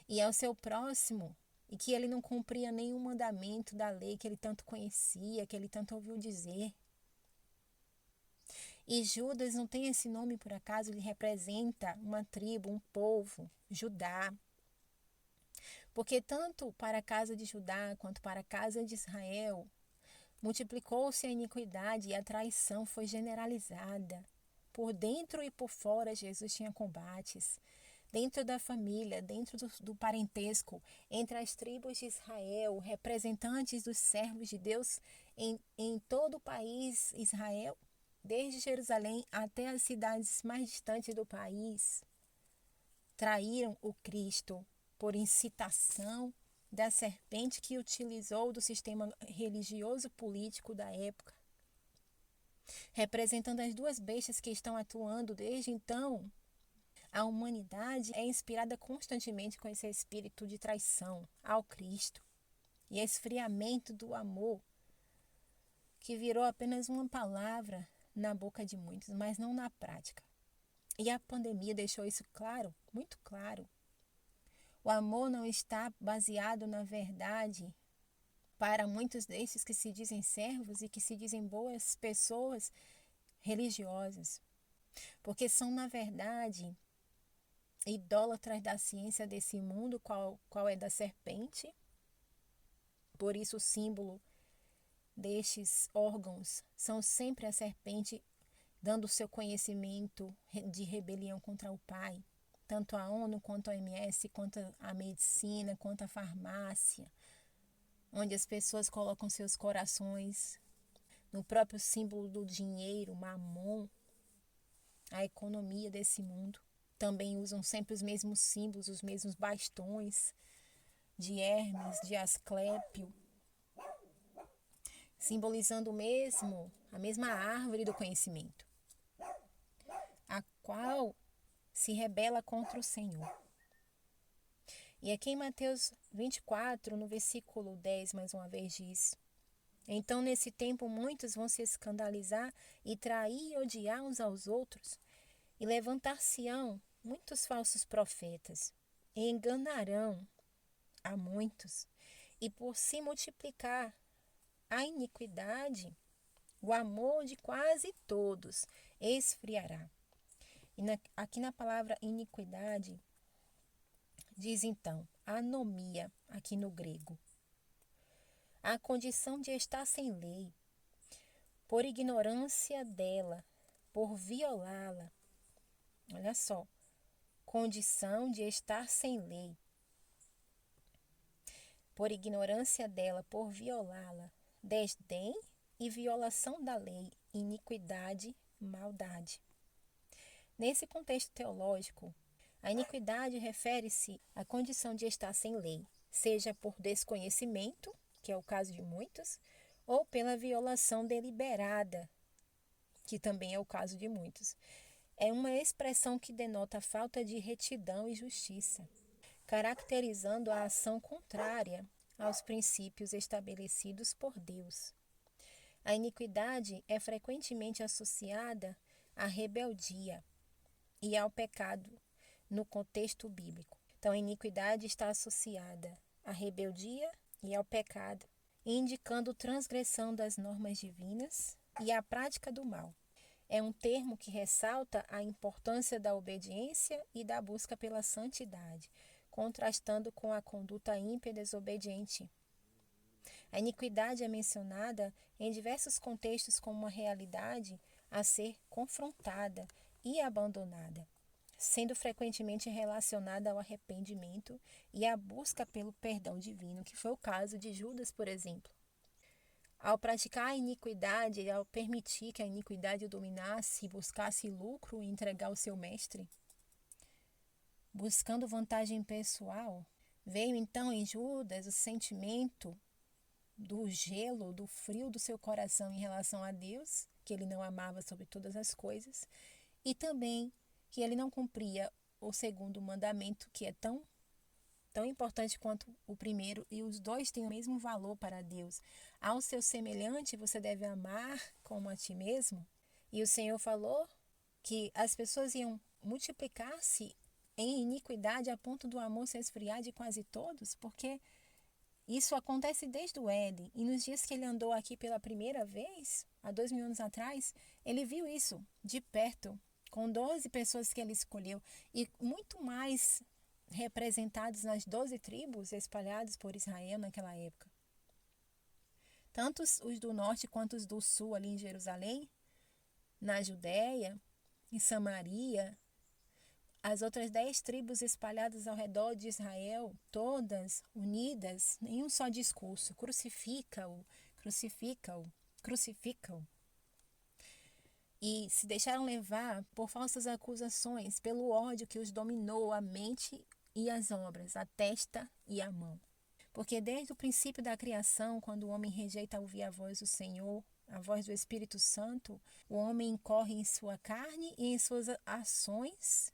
e ao seu próximo, e que ele não cumpria nenhum mandamento da lei que ele tanto conhecia, que ele tanto ouviu dizer. E Judas não tem esse nome por acaso, ele representa uma tribo, um povo, Judá. Porque tanto para a casa de Judá quanto para a casa de Israel, multiplicou-se a iniquidade e a traição foi generalizada. Por dentro e por fora, Jesus tinha combates. Dentro da família, dentro do parentesco, entre as tribos de Israel, representantes dos servos de Deus em todo o país Israel, desde Jerusalém até as cidades mais distantes do país, traíram o Cristo por incitação da serpente que utilizou do sistema religioso político da época. representando as duas bestas que estão atuando desde então. A humanidade é inspirada constantemente com esse espírito de traição ao Cristo e esfriamento do amor, que virou apenas uma palavra na boca de muitos, mas não na prática. E a pandemia deixou isso claro, muito claro. O amor não está baseado na verdade para muitos destes que se dizem servos e que se dizem boas pessoas religiosas, porque são, na verdade, idólatras da ciência desse mundo, qual é da serpente. Por isso o símbolo destes órgãos são sempre a serpente, dando seu conhecimento de rebelião contra o Pai. Tanto a ONU, quanto a OMS, quanto a medicina, quanto a farmácia, onde as pessoas colocam seus corações no próprio símbolo do dinheiro, Mamon, a economia desse mundo. Também usam sempre os mesmos símbolos, os mesmos bastões de Hermes, de Asclépio, simbolizando a mesma árvore do conhecimento, a qual se rebela contra o Senhor. E aqui em Mateus 24, no versículo 10, mais uma vez diz: então nesse tempo muitos vão se escandalizar e trair e odiar uns aos outros, e levantar-se-ão muitos falsos profetas, e enganarão a muitos, e por se multiplicar a iniquidade, o amor de quase todos esfriará. E aqui na palavra iniquidade, diz então, anomia, aqui no grego, a condição de estar sem lei, por ignorância dela, por violá-la. Olha só, condição de estar sem lei, por ignorância dela, por violá-la, desdém e violação da lei, iniquidade, maldade. Nesse contexto teológico, a iniquidade refere-se à condição de estar sem lei, seja por desconhecimento, que é o caso de muitos, ou pela violação deliberada, que também é o caso de muitos. É uma expressão que denota a falta de retidão e justiça, caracterizando a ação contrária aos princípios estabelecidos por Deus. A iniquidade é frequentemente associada à rebeldia e ao pecado no contexto bíblico. Então, a iniquidade está associada à rebeldia e ao pecado, indicando transgressão das normas divinas e a prática do mal. É um termo que ressalta a importância da obediência e da busca pela santidade, contrastando com a conduta ímpia e desobediente. A iniquidade é mencionada em diversos contextos como uma realidade a ser confrontada e abandonada, sendo frequentemente relacionada ao arrependimento e à busca pelo perdão divino, que foi o caso de Judas, por exemplo. Ao praticar a iniquidade, ao permitir que a iniquidade o dominasse, buscasse lucro e entregar o seu mestre, buscando vantagem pessoal, veio então em Judas o sentimento do gelo, do frio do seu coração em relação a Deus, que ele não amava sobre todas as coisas, e também que ele não cumpria o segundo mandamento, que é tão importante quanto o primeiro, e os dois têm o mesmo valor para Deus. Ao seu semelhante você deve amar como a ti mesmo. E o Senhor falou que as pessoas iam multiplicar-se em iniquidade a ponto do amor se esfriar de quase todos, porque isso acontece desde o Éden. E nos dias que ele andou aqui pela primeira vez, há 2000 anos atrás, ele viu isso de perto, com 12 pessoas que ele escolheu, e muito mais representados nas 12 tribos espalhadas por Israel naquela época. Tanto os do norte quanto os do sul, ali em Jerusalém, na Judéia, em Samaria, as outras 10 tribos espalhadas ao redor de Israel, todas unidas em um só discurso: crucifica-o, crucifica-o, crucifica-o. E se deixaram levar por falsas acusações, pelo ódio que os dominou a mente e as obras, a testa e a mão. Porque desde o princípio da criação, quando o homem rejeita ouvir a voz do Senhor, a voz do Espírito Santo, o homem incorre em sua carne e em suas ações.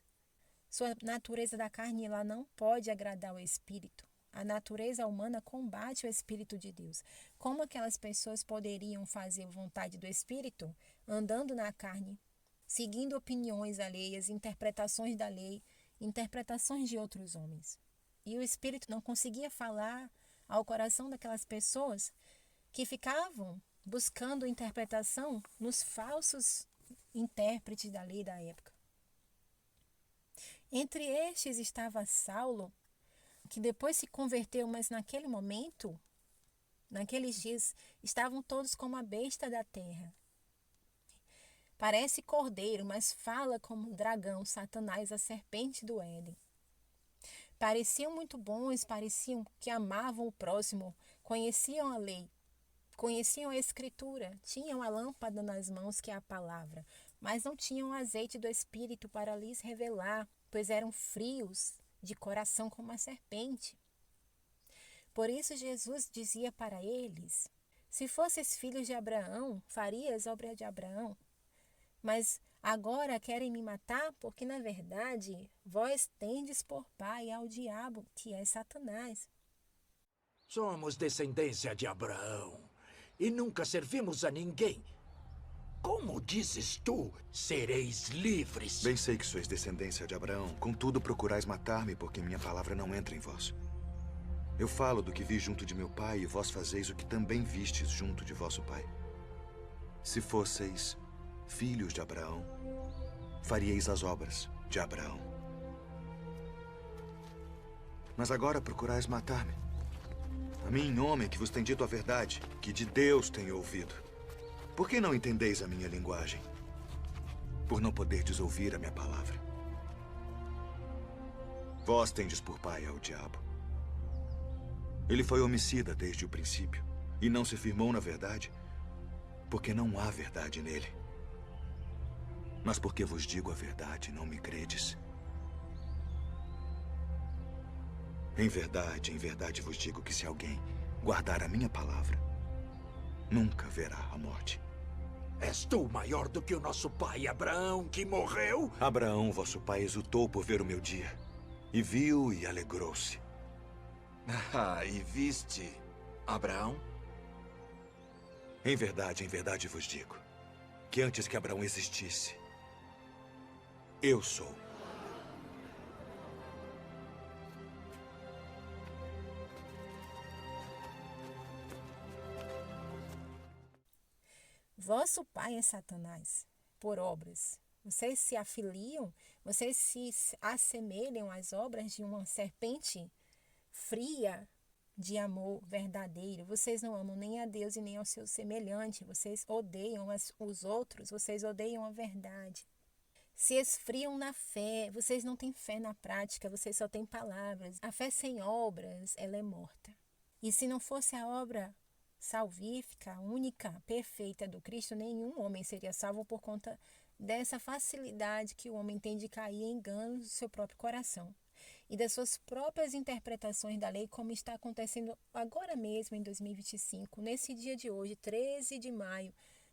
Sua natureza da carne ela não pode agradar o Espírito. A natureza humana combate o Espírito de Deus. Como aquelas pessoas poderiam fazer vontade do Espírito andando na carne, seguindo opiniões alheias, interpretações da lei, interpretações de outros homens? E o Espírito não conseguia falar ao coração daquelas pessoas que ficavam buscando interpretação nos falsos intérpretes da lei da época. Entre estes estava Saulo, que depois se converteu, mas naquele momento, naqueles dias, estavam todos como a besta da terra. Parece cordeiro, mas fala como dragão, Satanás, a serpente do Éden. Pareciam muito bons, pareciam que amavam o próximo, conheciam a lei, conheciam a Escritura, tinham a lâmpada nas mãos, que é a palavra, mas não tinham o azeite do Espírito para lhes revelar, pois eram frios de coração como a serpente. Por isso Jesus dizia para eles: se fosses filhos de Abraão, farias obra de Abraão. Mas agora querem me matar porque, na verdade, vós tendes por pai ao diabo, que é Satanás. Somos descendência de Abraão e nunca servimos a ninguém. Como dizes tu, sereis livres? Bem sei que sois descendência de Abraão, contudo procurais matar-me, porque minha palavra não entra em vós. Eu falo do que vi junto de meu pai, e vós fazeis o que também vistes junto de vosso pai. Se fosseis filhos de Abraão, faríeis as obras de Abraão. Mas agora procurais matar-me. A mim, homem que vos tem dito a verdade, que de Deus tenho ouvido. Por que não entendeis a minha linguagem? Por não poderdes ouvir a minha palavra. Vós tendes por pai ao diabo. Ele foi homicida desde o princípio e não se firmou na verdade, porque não há verdade nele. Mas porque vos digo a verdade, não me credes. Em verdade vos digo que se alguém guardar a minha palavra, nunca verá a morte. És tu maior do que o nosso pai Abraão, que morreu? Abraão, vosso pai, exultou por ver o meu dia, e viu e alegrou-se. Ah, e viste Abraão? Em verdade vos digo, que antes que Abraão existisse, eu sou. Vosso pai é Satanás, por obras. Vocês se afiliam, vocês se assemelham às obras de uma serpente fria de amor verdadeiro. Vocês não amam nem a Deus e nem ao seu semelhante. Vocês odeiam os outros, vocês odeiam a verdade. Se esfriam na fé, vocês não têm fé na prática, vocês só têm palavras. A fé sem obras, ela é morta. E se não fosse a obra salvífica, única, perfeita do Cristo, nenhum homem seria salvo por conta dessa facilidade que o homem tem de cair em enganos do seu próprio coração e das suas próprias interpretações da lei, como está acontecendo agora mesmo em 2025, nesse dia de hoje, 13 de maio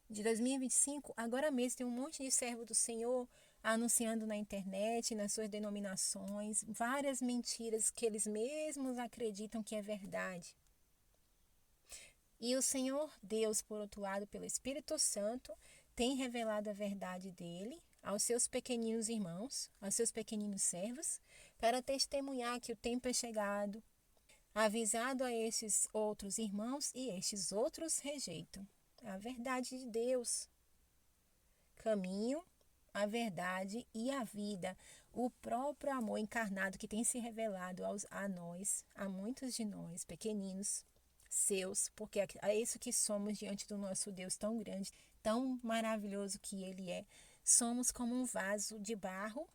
de 2025, agora mesmo tem um monte de servo do Senhor anunciando na internet, nas suas denominações, várias mentiras que eles mesmos acreditam que é verdade. E o Senhor Deus, por outro lado, pelo Espírito Santo, tem revelado a verdade dele aos seus pequeninos irmãos, aos seus pequeninos servos, para testemunhar que o tempo é chegado, avisado a esses outros irmãos, e estes outros rejeitam a verdade de Deus. Caminho, a verdade e a vida, o próprio amor encarnado que tem se revelado a nós, a muitos de nós, pequeninos, seus, porque é isso que somos diante do nosso Deus tão grande, tão maravilhoso que Ele é. Somos como um vaso de barro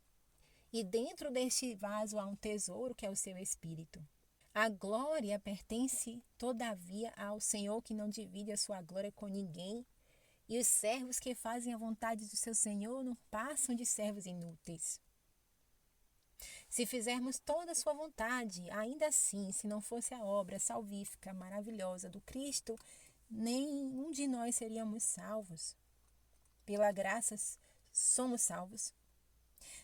e dentro deste vaso há um tesouro que é o seu Espírito. A glória pertence, todavia, ao Senhor, que não divide a sua glória com ninguém, e os servos que fazem a vontade do seu Senhor não passam de servos inúteis. Se fizermos toda a sua vontade, ainda assim, se não fosse a obra salvífica maravilhosa do Cristo, nenhum de nós seríamos salvos. Pela graça somos salvos.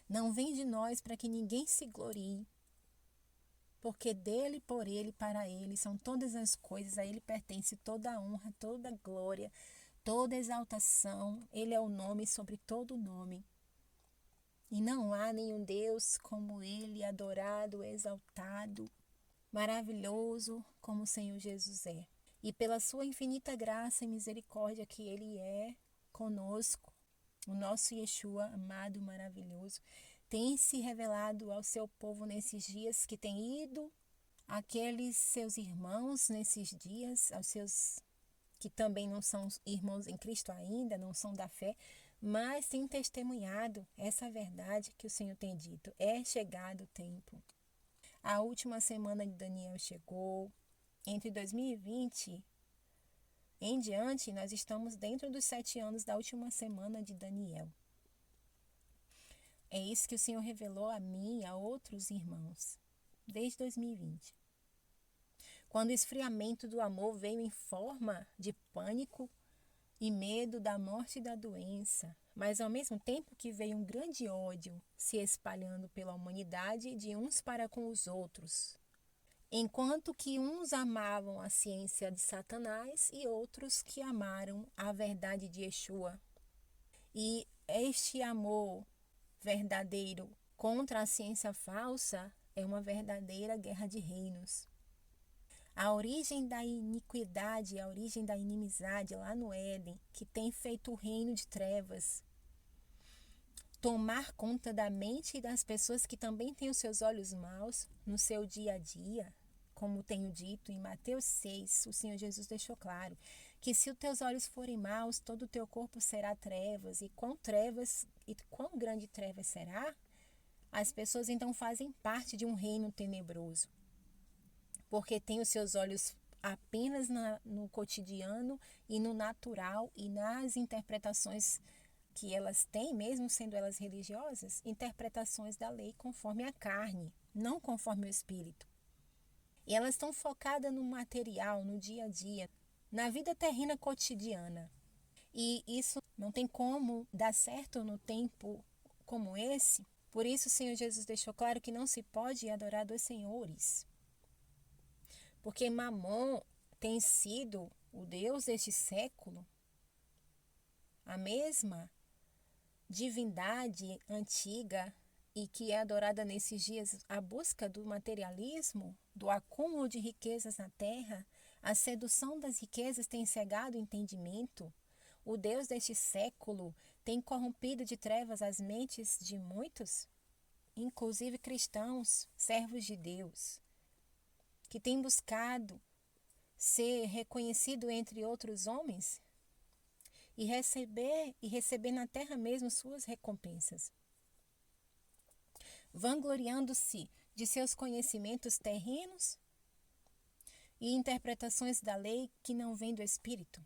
Não vem de nós para que ninguém se glorie, porque dele, por ele, para ele são todas as coisas, a ele pertence toda a honra, toda a glória, toda a exaltação. Ele é o nome sobre todo nome. E não há nenhum Deus como ele, adorado, exaltado, maravilhoso como o Senhor Jesus é. E pela sua infinita graça e misericórdia que ele é conosco, o nosso Yeshua amado, maravilhoso, tem se revelado ao seu povo nesses dias, que tem ido àqueles seus irmãos nesses dias, aos seus que também não são irmãos em Cristo ainda, não são da fé, mas tem testemunhado essa verdade que o Senhor tem dito. É chegado o tempo. A última semana de Daniel chegou. Entre 2020 em diante, nós estamos dentro dos 7 anos da última semana de Daniel. É isso que o Senhor revelou a mim e a outros irmãos, desde 2020. Quando o esfriamento do amor veio em forma de pânico e medo da morte e da doença, mas ao mesmo tempo que veio um grande ódio se espalhando pela humanidade de uns para com os outros, enquanto que uns amavam a ciência de Satanás e outros que amaram a verdade de Yeshua. E este amor verdadeiro contra a ciência falsa é uma verdadeira guerra de reinos. A origem da iniquidade, a origem da inimizade lá no Éden, que tem feito o reino de trevas tomar conta da mente das pessoas que também têm os seus olhos maus no seu dia a dia, como tenho dito em Mateus 6, o Senhor Jesus deixou claro que se os teus olhos forem maus, todo o teu corpo será trevas, e quão grande trevas será? As pessoas então fazem parte de um reino tenebroso, porque têm os seus olhos apenas no cotidiano e no natural e nas interpretações que elas têm, mesmo sendo elas religiosas, interpretações da lei conforme a carne, não conforme o espírito. E elas estão focadas no material, no dia a dia, na vida terrena cotidiana. E isso não tem como dar certo no tempo como esse. Por isso o Senhor Jesus deixou claro que não se pode adorar dois senhores. Porque Mamon tem sido o Deus deste século, a mesma divindade antiga e que é adorada nesses dias, a busca do materialismo, do acúmulo de riquezas na terra, a sedução das riquezas tem cegado o entendimento. O Deus deste século tem corrompido de trevas as mentes de muitos, inclusive cristãos, servos de Deus, que têm buscado ser reconhecido entre outros homens e receber na terra mesmo suas recompensas, vangloriando-se de seus conhecimentos terrenos e interpretações da lei que não vêm do Espírito.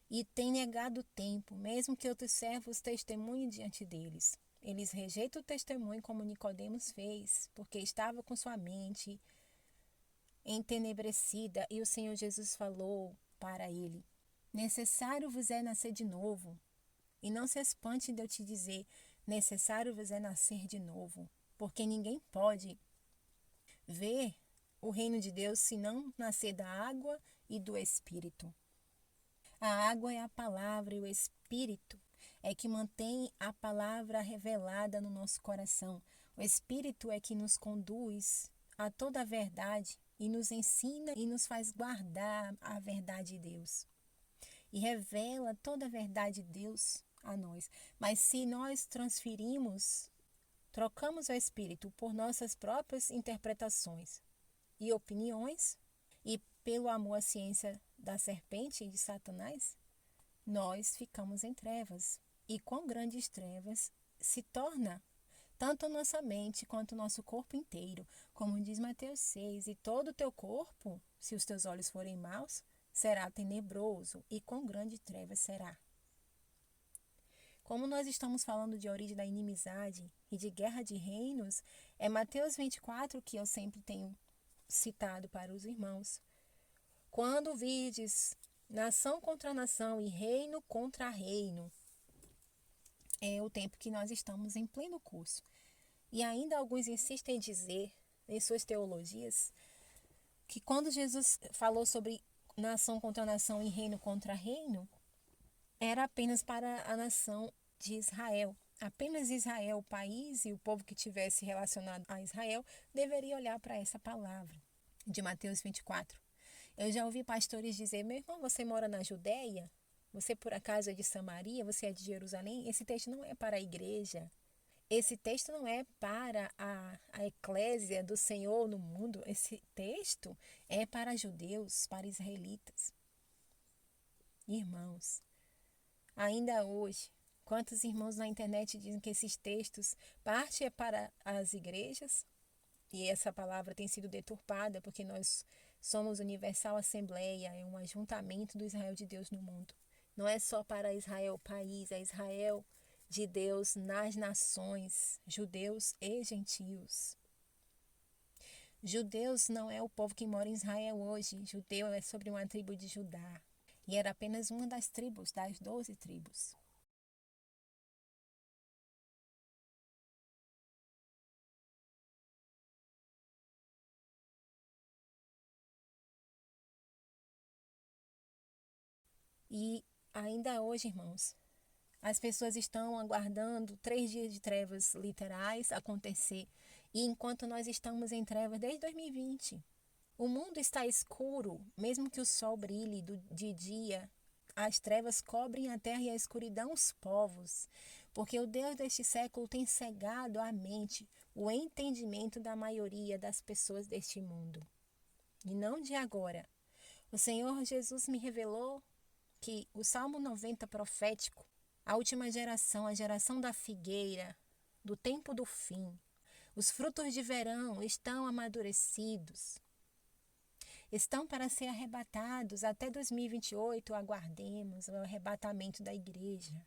E tem negado o tempo, mesmo que outros servos testemunhem diante deles. Eles rejeitam o testemunho como Nicodemos fez, porque estava com sua mente entenebrecida, e o Senhor Jesus falou para ele: necessário vos é nascer de novo. E não se espante de eu te dizer, necessário vos é nascer de novo, porque ninguém pode ver o reino de Deus se não nascer da água e do Espírito. A água é a palavra e o Espírito é que mantém a palavra revelada no nosso coração. O Espírito é que nos conduz a toda a verdade e nos ensina e nos faz guardar a verdade de Deus. E revela toda a verdade de Deus a nós. Mas se nós trocamos o Espírito por nossas próprias interpretações e opiniões, e pelo amor à ciência da serpente e de Satanás, nós ficamos em trevas. E quão grandes trevas se torna tanto a nossa mente quanto o nosso corpo inteiro. Como diz Mateus 6, e todo o teu corpo, se os teus olhos forem maus, será tenebroso, e quão grande trevas será. Como nós estamos falando de origem da inimizade e de guerra de reinos, é Mateus 24 que eu sempre tenho citado para os irmãos. Quando vides nação contra nação e reino contra reino, é o tempo que nós estamos em pleno curso. E ainda alguns insistem em dizer, em suas teologias, que quando Jesus falou sobre nação contra nação e reino contra reino, era apenas para a nação de Israel. Apenas Israel, o país e o povo que tivesse relacionado a Israel, deveria olhar para essa palavra de Mateus 24. Eu já ouvi pastores dizer, meu irmão, você mora na Judéia? Você por acaso é de Samaria? Você é de Jerusalém? Esse texto não é para a igreja. Esse texto não é para a eclésia do Senhor no mundo. Esse texto é para judeus, para israelitas. Irmãos, ainda hoje, quantos irmãos na internet dizem que esses textos, parte é para as igrejas, e essa palavra tem sido deturpada, porque nós somos Universal Assembleia, é um ajuntamento do Israel de Deus no mundo. Não é só para Israel, país, é Israel de Deus nas nações, judeus e gentios. Judeus não é o povo que mora em Israel hoje, judeu é sobre uma tribo de Judá, e era apenas uma das tribos, das 12 tribos. E ainda hoje, irmãos, as pessoas estão aguardando 3 dias de trevas literais acontecer. E enquanto nós estamos em trevas desde 2020, o mundo está escuro, mesmo que o sol brilhe de dia, as trevas cobrem a terra e a escuridão os povos, porque o Deus deste século tem cegado a mente, o entendimento da maioria das pessoas deste mundo. E não de agora. O Senhor Jesus me revelou que o Salmo 90 profético, a última geração, a geração da figueira, do tempo do fim, os frutos de verão estão amadurecidos, estão para ser arrebatados. Até 2028, aguardemos o arrebatamento da igreja,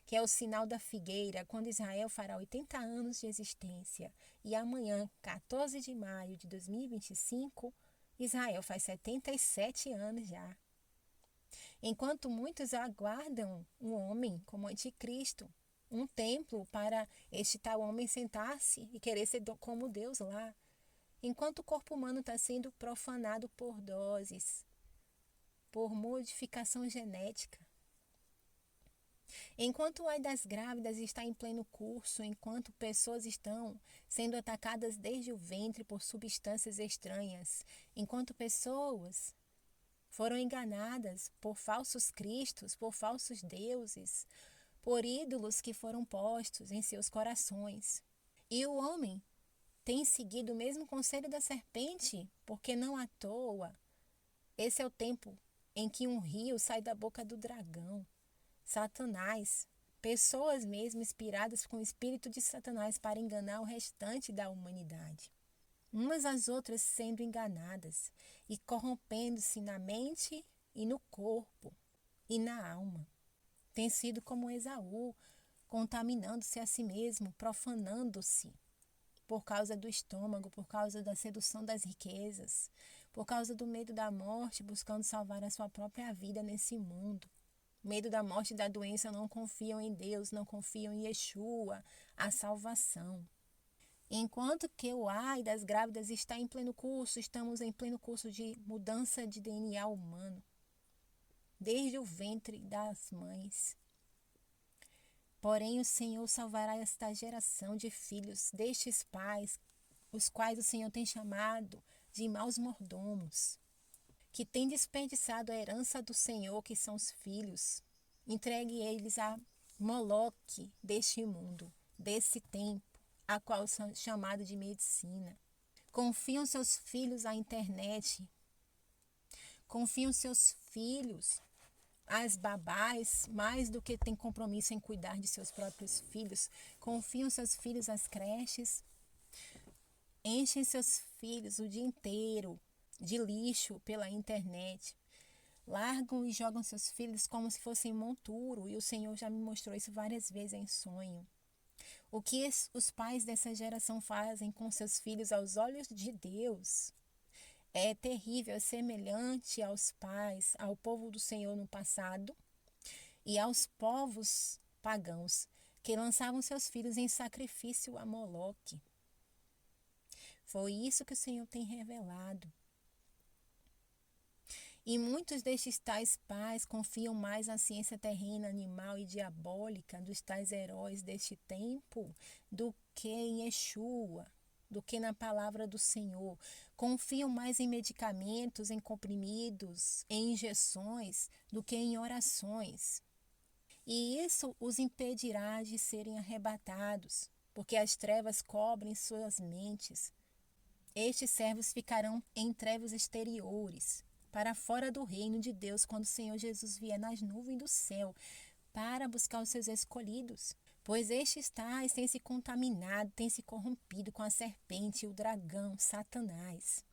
que é o sinal da figueira, quando Israel fará 80 anos de existência. E amanhã, 14 de maio de 2025, Israel faz 77 anos já. Enquanto muitos aguardam um homem como anticristo, um templo para este tal homem sentar-se e querer ser como Deus lá, enquanto o corpo humano está sendo profanado por doses, por modificação genética, enquanto o ai das grávidas está em pleno curso, enquanto pessoas estão sendo atacadas desde o ventre por substâncias estranhas, enquanto pessoas foram enganadas por falsos cristos, por falsos deuses, por ídolos que foram postos em seus corações. E o homem tem seguido o mesmo conselho da serpente, porque não à toa. Esse é o tempo em que um rio sai da boca do dragão. Satanás, pessoas mesmo inspiradas com o espírito de Satanás para enganar o restante da humanidade. Umas às outras sendo enganadas e corrompendo-se na mente e no corpo e na alma. Tem sido como Esaú, contaminando-se a si mesmo, profanando-se por causa do estômago, por causa da sedução das riquezas, por causa do medo da morte, buscando salvar a sua própria vida nesse mundo. Medo da morte e da doença, não confiam em Deus, não confiam em Yeshua, a salvação. Enquanto que o ai das grávidas está em pleno curso, estamos em pleno curso de mudança de DNA humano, desde o ventre das mães. Porém, o Senhor salvará esta geração de filhos destes pais, os quais o Senhor tem chamado de maus mordomos, que têm desperdiçado a herança do Senhor, que são os filhos. Entregue eles a Moloque deste mundo, desse tempo, a qual são chamados de medicina. Confiam seus filhos à internet. Confiam seus filhos às babás, mais do que tem compromisso em cuidar de seus próprios filhos. Confiam seus filhos às creches. Enchem seus filhos o dia inteiro de lixo pela internet. Largam e jogam seus filhos como se fossem monturo. E o Senhor já me mostrou isso várias vezes em sonho. O que os pais dessa geração fazem com seus filhos aos olhos de Deus é terrível, é semelhante aos pais, ao povo do Senhor no passado e aos povos pagãos que lançavam seus filhos em sacrifício a Moloque. Foi isso que o Senhor tem revelado. E muitos destes tais pais confiam mais na ciência terrena, animal e diabólica dos tais heróis deste tempo do que em Yeshua, do que na palavra do Senhor. Confiam mais em medicamentos, em comprimidos, em injeções, do que em orações. E isso os impedirá de serem arrebatados, porque as trevas cobrem suas mentes. Estes servos ficarão em trevas exteriores, para fora do reino de Deus, quando o Senhor Jesus vier nas nuvens do céu, para buscar os seus escolhidos. Pois estes tais têm se contaminado, têm se corrompido com a serpente e o dragão, Satanás,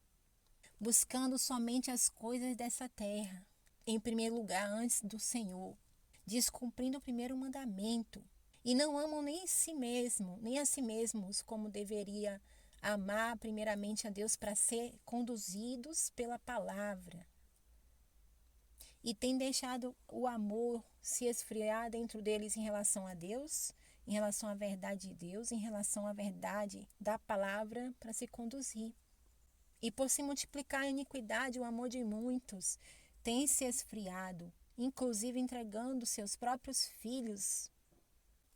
buscando somente as coisas dessa terra, em primeiro lugar, antes do Senhor, descumprindo o primeiro mandamento, e não amam nem a si mesmos como deveria amar primeiramente a Deus para ser conduzidos pela palavra. E tem deixado o amor se esfriar dentro deles em relação a Deus, em relação à verdade de Deus, em relação à verdade da palavra para se conduzir. E por se multiplicar a iniquidade, o amor de muitos tem se esfriado, inclusive entregando seus próprios filhos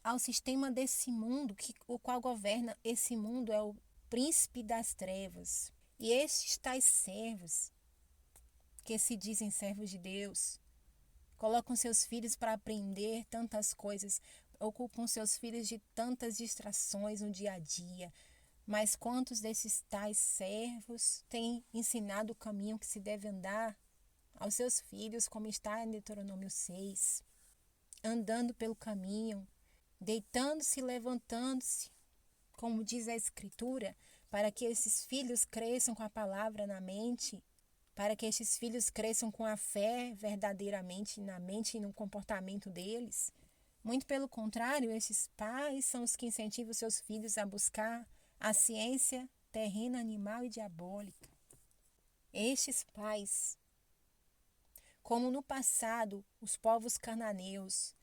ao sistema desse mundo, o qual governa esse mundo é o príncipe das trevas. E estes tais servos, que se dizem servos de Deus, colocam seus filhos para aprender tantas coisas, ocupam seus filhos de tantas distrações no dia a dia. Mas quantos desses tais servos têm ensinado o caminho que se deve andar aos seus filhos, como está em Deuteronômio 6, andando pelo caminho, deitando-se e levantando-se, como diz a Escritura, para que esses filhos cresçam com a palavra na mente, para que esses filhos cresçam com a fé verdadeiramente na mente e no comportamento deles. Muito pelo contrário, esses pais são os que incentivam seus filhos a buscar a ciência terrena, animal e diabólica. Estes pais, como no passado os povos cananeus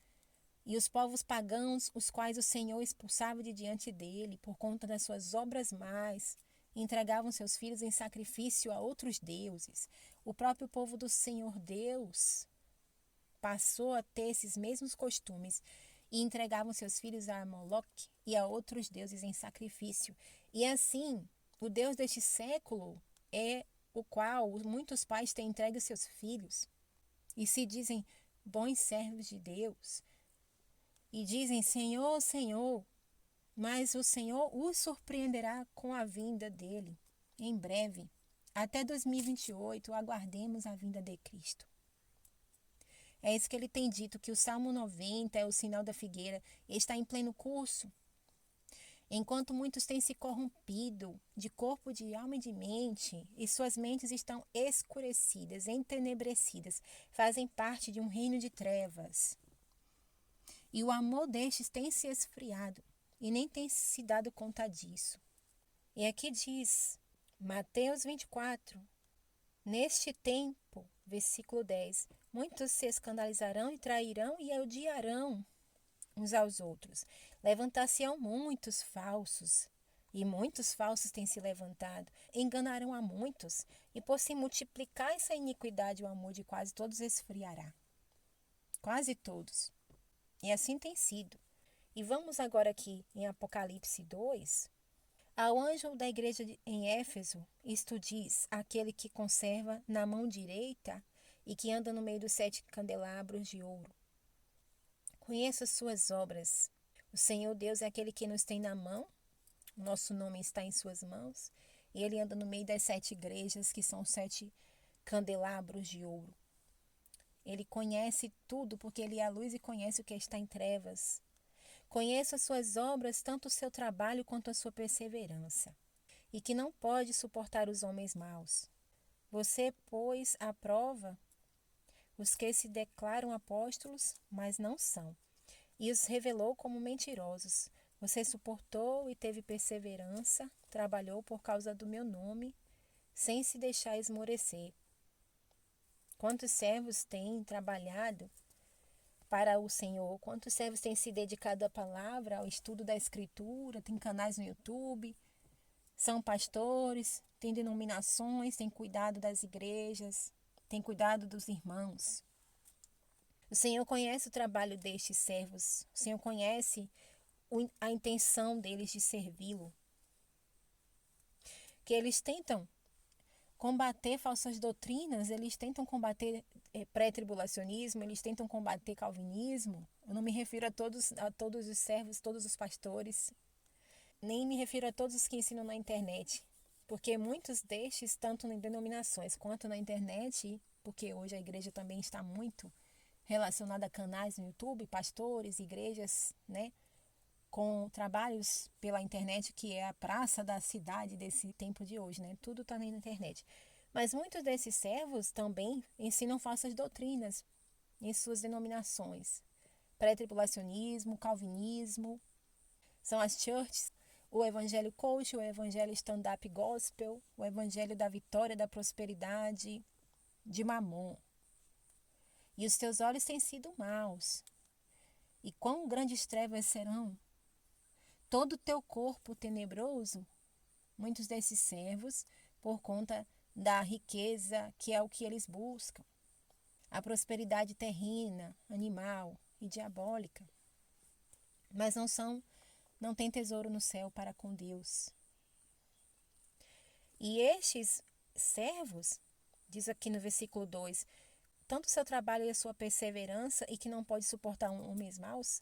e os povos pagãos, os quais o Senhor expulsava de diante dele por conta das suas obras más, entregavam seus filhos em sacrifício a outros deuses. O próprio povo do Senhor Deus passou a ter esses mesmos costumes e entregavam seus filhos a Moloque e a outros deuses em sacrifício. E assim, o Deus deste século é o qual muitos pais têm entregue os seus filhos e se dizem bons servos de Deus e dizem Senhor, Senhor, mas o Senhor os surpreenderá com a vinda dele em breve. Até 2028, aguardemos a vinda de Cristo. É isso que ele tem dito, que o Salmo 90 é o sinal da figueira, está em pleno curso. Enquanto muitos têm se corrompido de corpo, de alma e de mente, e suas mentes estão escurecidas, entenebrecidas, fazem parte de um reino de trevas. E o amor destes tem se esfriado, e nem tem se dado conta disso. E aqui diz, Mateus 24, neste tempo, versículo 10, muitos se escandalizarão e trairão e odiarão uns aos outros. Levantar-se-ão muitos falsos, e muitos falsos têm se levantado, enganarão a muitos, e por se multiplicar essa iniquidade, o amor de quase todos esfriará. Quase todos. E assim tem sido. E vamos agora aqui em Apocalipse 2. Ao anjo da igreja em Éfeso, isto diz, aquele que conserva na mão direita e que anda no meio dos 7 candelabros de ouro. Conheça as suas obras. O Senhor Deus é aquele que nos tem na mão. O nosso nome está em suas mãos. E ele anda no meio das 7 igrejas, que são 7 candelabros de ouro. Ele conhece tudo, porque ele é a luz e conhece o que está em trevas. Conheça as suas obras, tanto o seu trabalho quanto a sua perseverança, e que não pode suportar os homens maus. Você pôs à prova os que se declaram apóstolos, mas não são, e os revelou como mentirosos. Você suportou e teve perseverança, trabalhou por causa do meu nome, sem se deixar esmorecer. Quantos servos têm trabalhado para o Senhor? Quantos servos têm se dedicado à palavra, ao estudo da Escritura? Tem canais no YouTube, são pastores, têm denominações, têm cuidado das igrejas, têm cuidado dos irmãos. O Senhor conhece o trabalho destes servos. O Senhor conhece a intenção deles de servi-lo. Que eles tentam combater falsas doutrinas, eles tentam combater pré-tribulacionismo, eles tentam combater calvinismo. Eu não me refiro a todos os servos, todos os pastores, nem me refiro a todos os que ensinam na internet, porque muitos destes, tanto em denominações quanto na internet, porque hoje a igreja também está muito relacionada a canais no YouTube, pastores, igrejas, né, com trabalhos pela internet, que é a praça da cidade desse tempo de hoje, né? Tudo está na internet. Mas muitos desses servos também ensinam falsas doutrinas em suas denominações. Pré-tribulacionismo, calvinismo, são as churches, o evangelho coach, o evangelho stand-up gospel, o evangelho da vitória, da prosperidade, de Mamon. E os teus olhos têm sido maus. E quão grandes trevas serão? Todo o teu corpo tenebroso, muitos desses servos, por conta da riqueza, que é o que eles buscam. A prosperidade terrena, animal e diabólica. Mas não têm tesouro no céu para com Deus. E estes servos, diz aqui no versículo 2, tanto o seu trabalho e a sua perseverança, e que não pode suportar homens maus,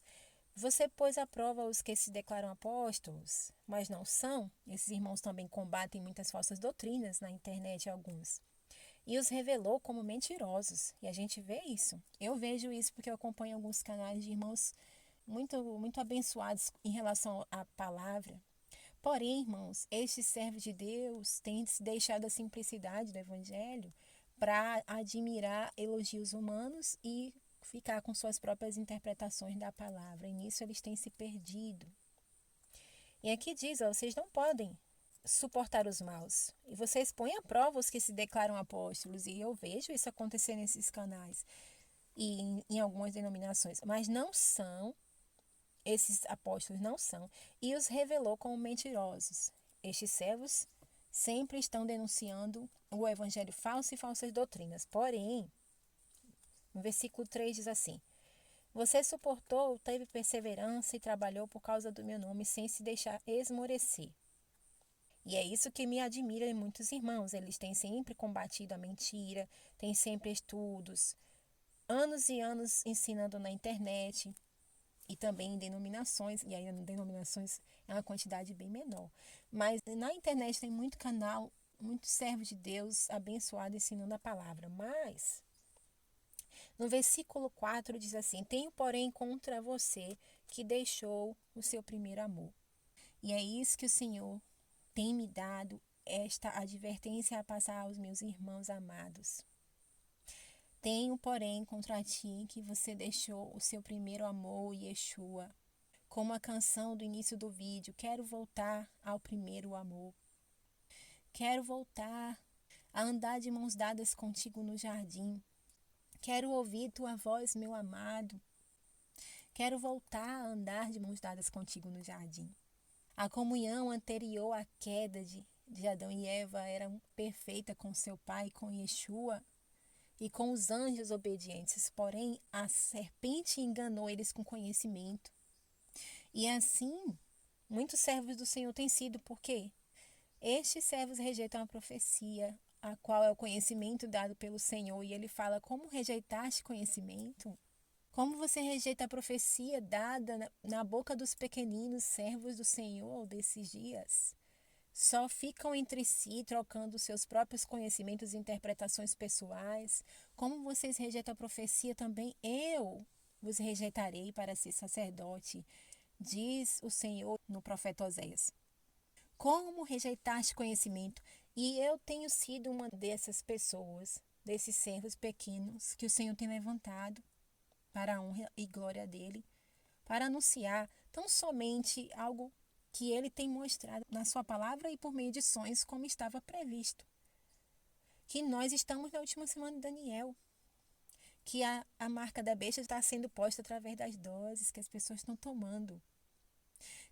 você pôs à prova os que se declaram apóstolos, mas não são. Esses irmãos também combatem muitas falsas doutrinas na internet, alguns. E os revelou como mentirosos. E a gente vê isso. Eu vejo isso porque eu acompanho alguns canais de irmãos muito abençoados em relação à palavra. Porém, irmãos, estes servos de Deus têm se deixado a simplicidade do evangelho para admirar elogios humanos e ficar com suas próprias interpretações da palavra. E nisso eles têm se perdido. E aqui diz, vocês não podem suportar os maus. E vocês põem à prova os que se declaram apóstolos. E eu vejo isso acontecer nesses canais e em algumas denominações. Mas não são, esses apóstolos não são. E os revelou como mentirosos. Estes servos sempre estão denunciando o evangelho falso e falsas doutrinas. Porém, no versículo 3 diz assim: você suportou, teve perseverança e trabalhou por causa do meu nome sem se deixar esmorecer. E é isso que me admira em muitos irmãos. Eles têm sempre combatido a mentira, têm sempre estudos, anos e anos ensinando na internet e também em denominações. E aí, em denominações é uma quantidade bem menor. Mas na internet tem muito canal, muitos servos de Deus abençoados ensinando a palavra. Mas no versículo 4 diz assim: tenho, porém, contra você que deixou o seu primeiro amor. E é isso que o Senhor tem me dado, esta advertência a passar aos meus irmãos amados. Tenho, porém, contra ti que você deixou o seu primeiro amor, Yeshua. Como a canção do início do vídeo, quero voltar ao primeiro amor. Quero voltar a andar de mãos dadas contigo no jardim. Quero ouvir tua voz, meu amado. Quero voltar a andar de mãos dadas contigo no jardim. A comunhão anterior à queda de Adão e Eva era perfeita com seu pai, com Yeshua e com os anjos obedientes. Porém, a serpente enganou eles com conhecimento. E assim, muitos servos do Senhor têm sido. Por quê? Estes servos rejeitam a profecia, a qual é o conhecimento dado pelo Senhor. E ele fala: como rejeitaste conhecimento? Como você rejeita a profecia dada na boca dos pequeninos servos do Senhor desses dias? Só ficam entre si, trocando seus próprios conhecimentos e interpretações pessoais. Como vocês rejeitam a profecia, também eu vos rejeitarei para ser sacerdote, diz o Senhor no profeta Oséias. Como rejeitaste conhecimento? E eu tenho sido uma dessas pessoas, desses servos pequenos que o Senhor tem levantado para a honra e glória dele, para anunciar tão somente algo que ele tem mostrado na sua palavra e por meio de sonhos, como estava previsto. que nós estamos na última semana de Daniel, que a marca da besta está sendo posta através das doses que as pessoas estão tomando,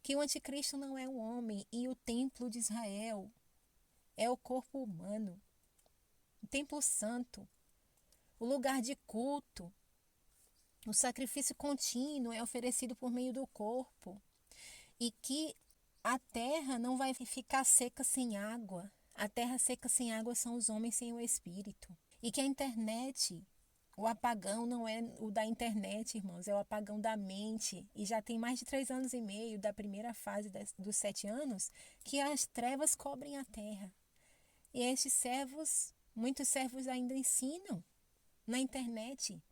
que o anticristo não é um homem e o templo de Israel é o corpo humano, o templo santo, o lugar de culto, o sacrifício contínuo é oferecido por meio do corpo, e que a terra não vai ficar seca sem água. A terra seca sem água são os homens sem o espírito. E que a internet, o apagão não é o da internet, irmãos, é o apagão da mente. E já tem mais de 3 anos e meio da primeira fase dos 7 anos que as trevas cobrem a terra. E estes servos, muitos servos ainda ensinam na internet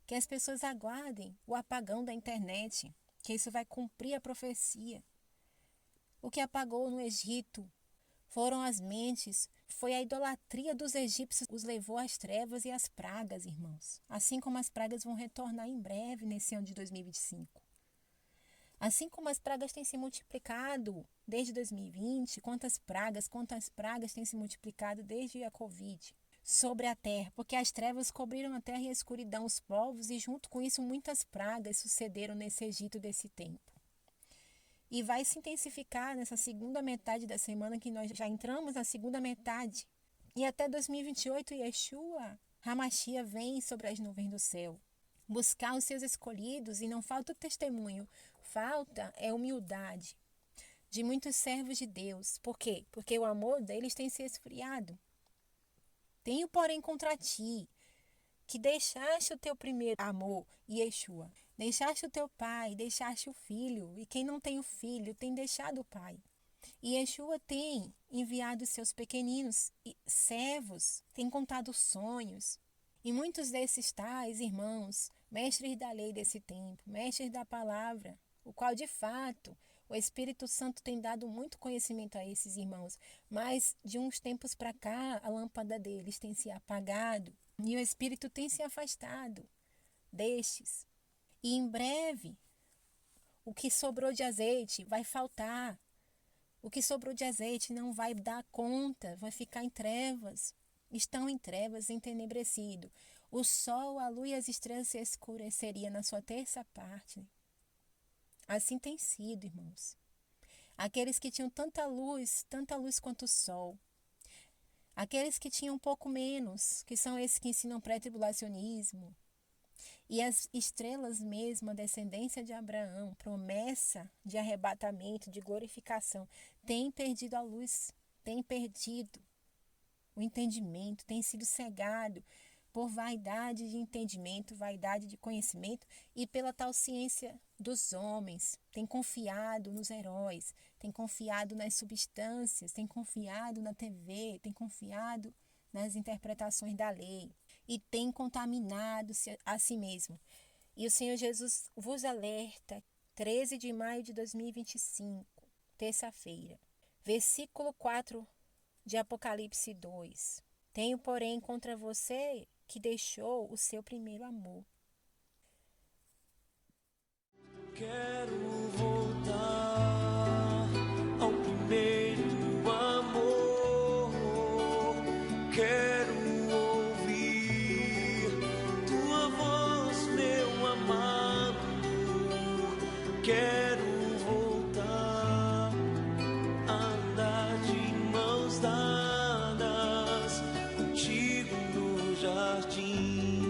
que as pessoas aguardem o apagão da internet, que isso vai cumprir a profecia. O que apagou no Egito foram as mentes, foi a idolatria dos egípcios que os levou às trevas e às pragas, irmãos. Assim como as pragas vão retornar em breve nesse ano de 2025. Assim como as pragas têm se multiplicado desde 2020, quantas pragas têm se multiplicado desde a Covid sobre a terra, porque as trevas cobriram a terra e a escuridão os povos, e junto com isso muitas pragas sucederam nesse Egito desse tempo. E vai se intensificar nessa segunda metade da semana, que nós já entramos na segunda metade. E até 2028, Yeshua, Hamashia, vem sobre as nuvens do céu buscar os seus escolhidos, e não falta o testemunho, falta é humildade de muitos servos de Deus. Por quê? Porque o amor deles tem se esfriado. Tenho, porém, contra ti, que deixaste o teu primeiro amor, Yeshua. Deixaste o teu pai, deixaste o filho. E quem não tem o filho, tem deixado o pai. E Yeshua tem enviado seus pequeninos servos, tem contado sonhos. E muitos desses tais, irmãos, mestres da lei desse tempo, mestres da palavra, o qual, de fato, o Espírito Santo tem dado muito conhecimento a esses irmãos, mas de uns tempos para cá, a lâmpada deles tem se apagado e o Espírito tem se afastado destes. E em breve, o que sobrou de azeite vai faltar. O que sobrou de azeite não vai dar conta, vai ficar em trevas. Estão em trevas, entenebrecido. O sol, a lua e as estrelas se escureceria na sua terça parte. Assim tem sido, irmãos. Aqueles que tinham tanta luz quanto o sol. Aqueles que tinham um pouco menos, que são esses que ensinam pré-tribulacionismo. E as estrelas mesmo, a descendência de Abraão, promessa de arrebatamento, de glorificação, têm perdido a luz, têm perdido o entendimento, têm sido cegado por vaidade de entendimento, vaidade de conhecimento e pela tal ciência dos homens. Tem confiado nos heróis, tem confiado nas substâncias, tem confiado na TV, tem confiado nas interpretações da lei e tem contaminado a si mesmo. E o Senhor Jesus vos alerta, 13 de maio de 2025, terça-feira, versículo 4 de Apocalipse 2. Tenho, porém, contra você que deixou o seu primeiro amor. Quero voltar ao primeiro amor. Quero ouvir tua voz, meu amado. Quero voltar a andar de mãos dadas contigo no jardim.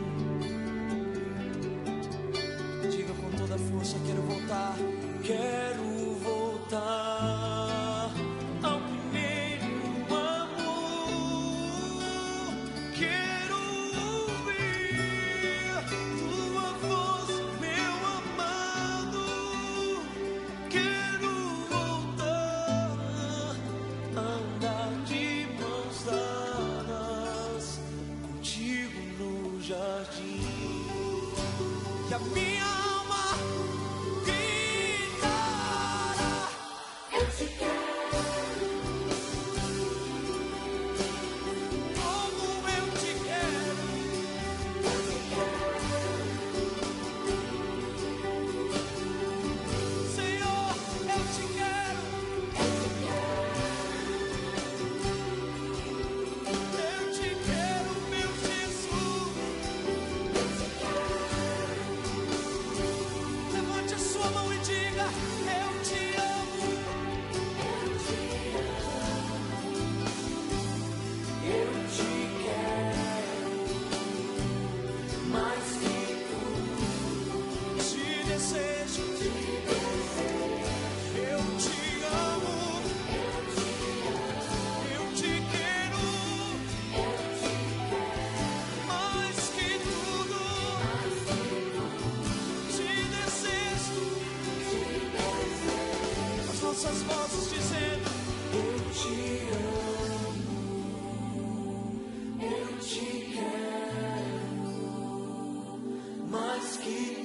Diga com toda a força: quero voltar, quero voltar ao primeiro amor. Quero ouvir tua voz, meu amado. Quero voltar a andar de mãos dadas contigo no jardim. E a minha alma gritará: eu te quero, como eu te quero, Senhor, eu te quero, eu te quero. Deus que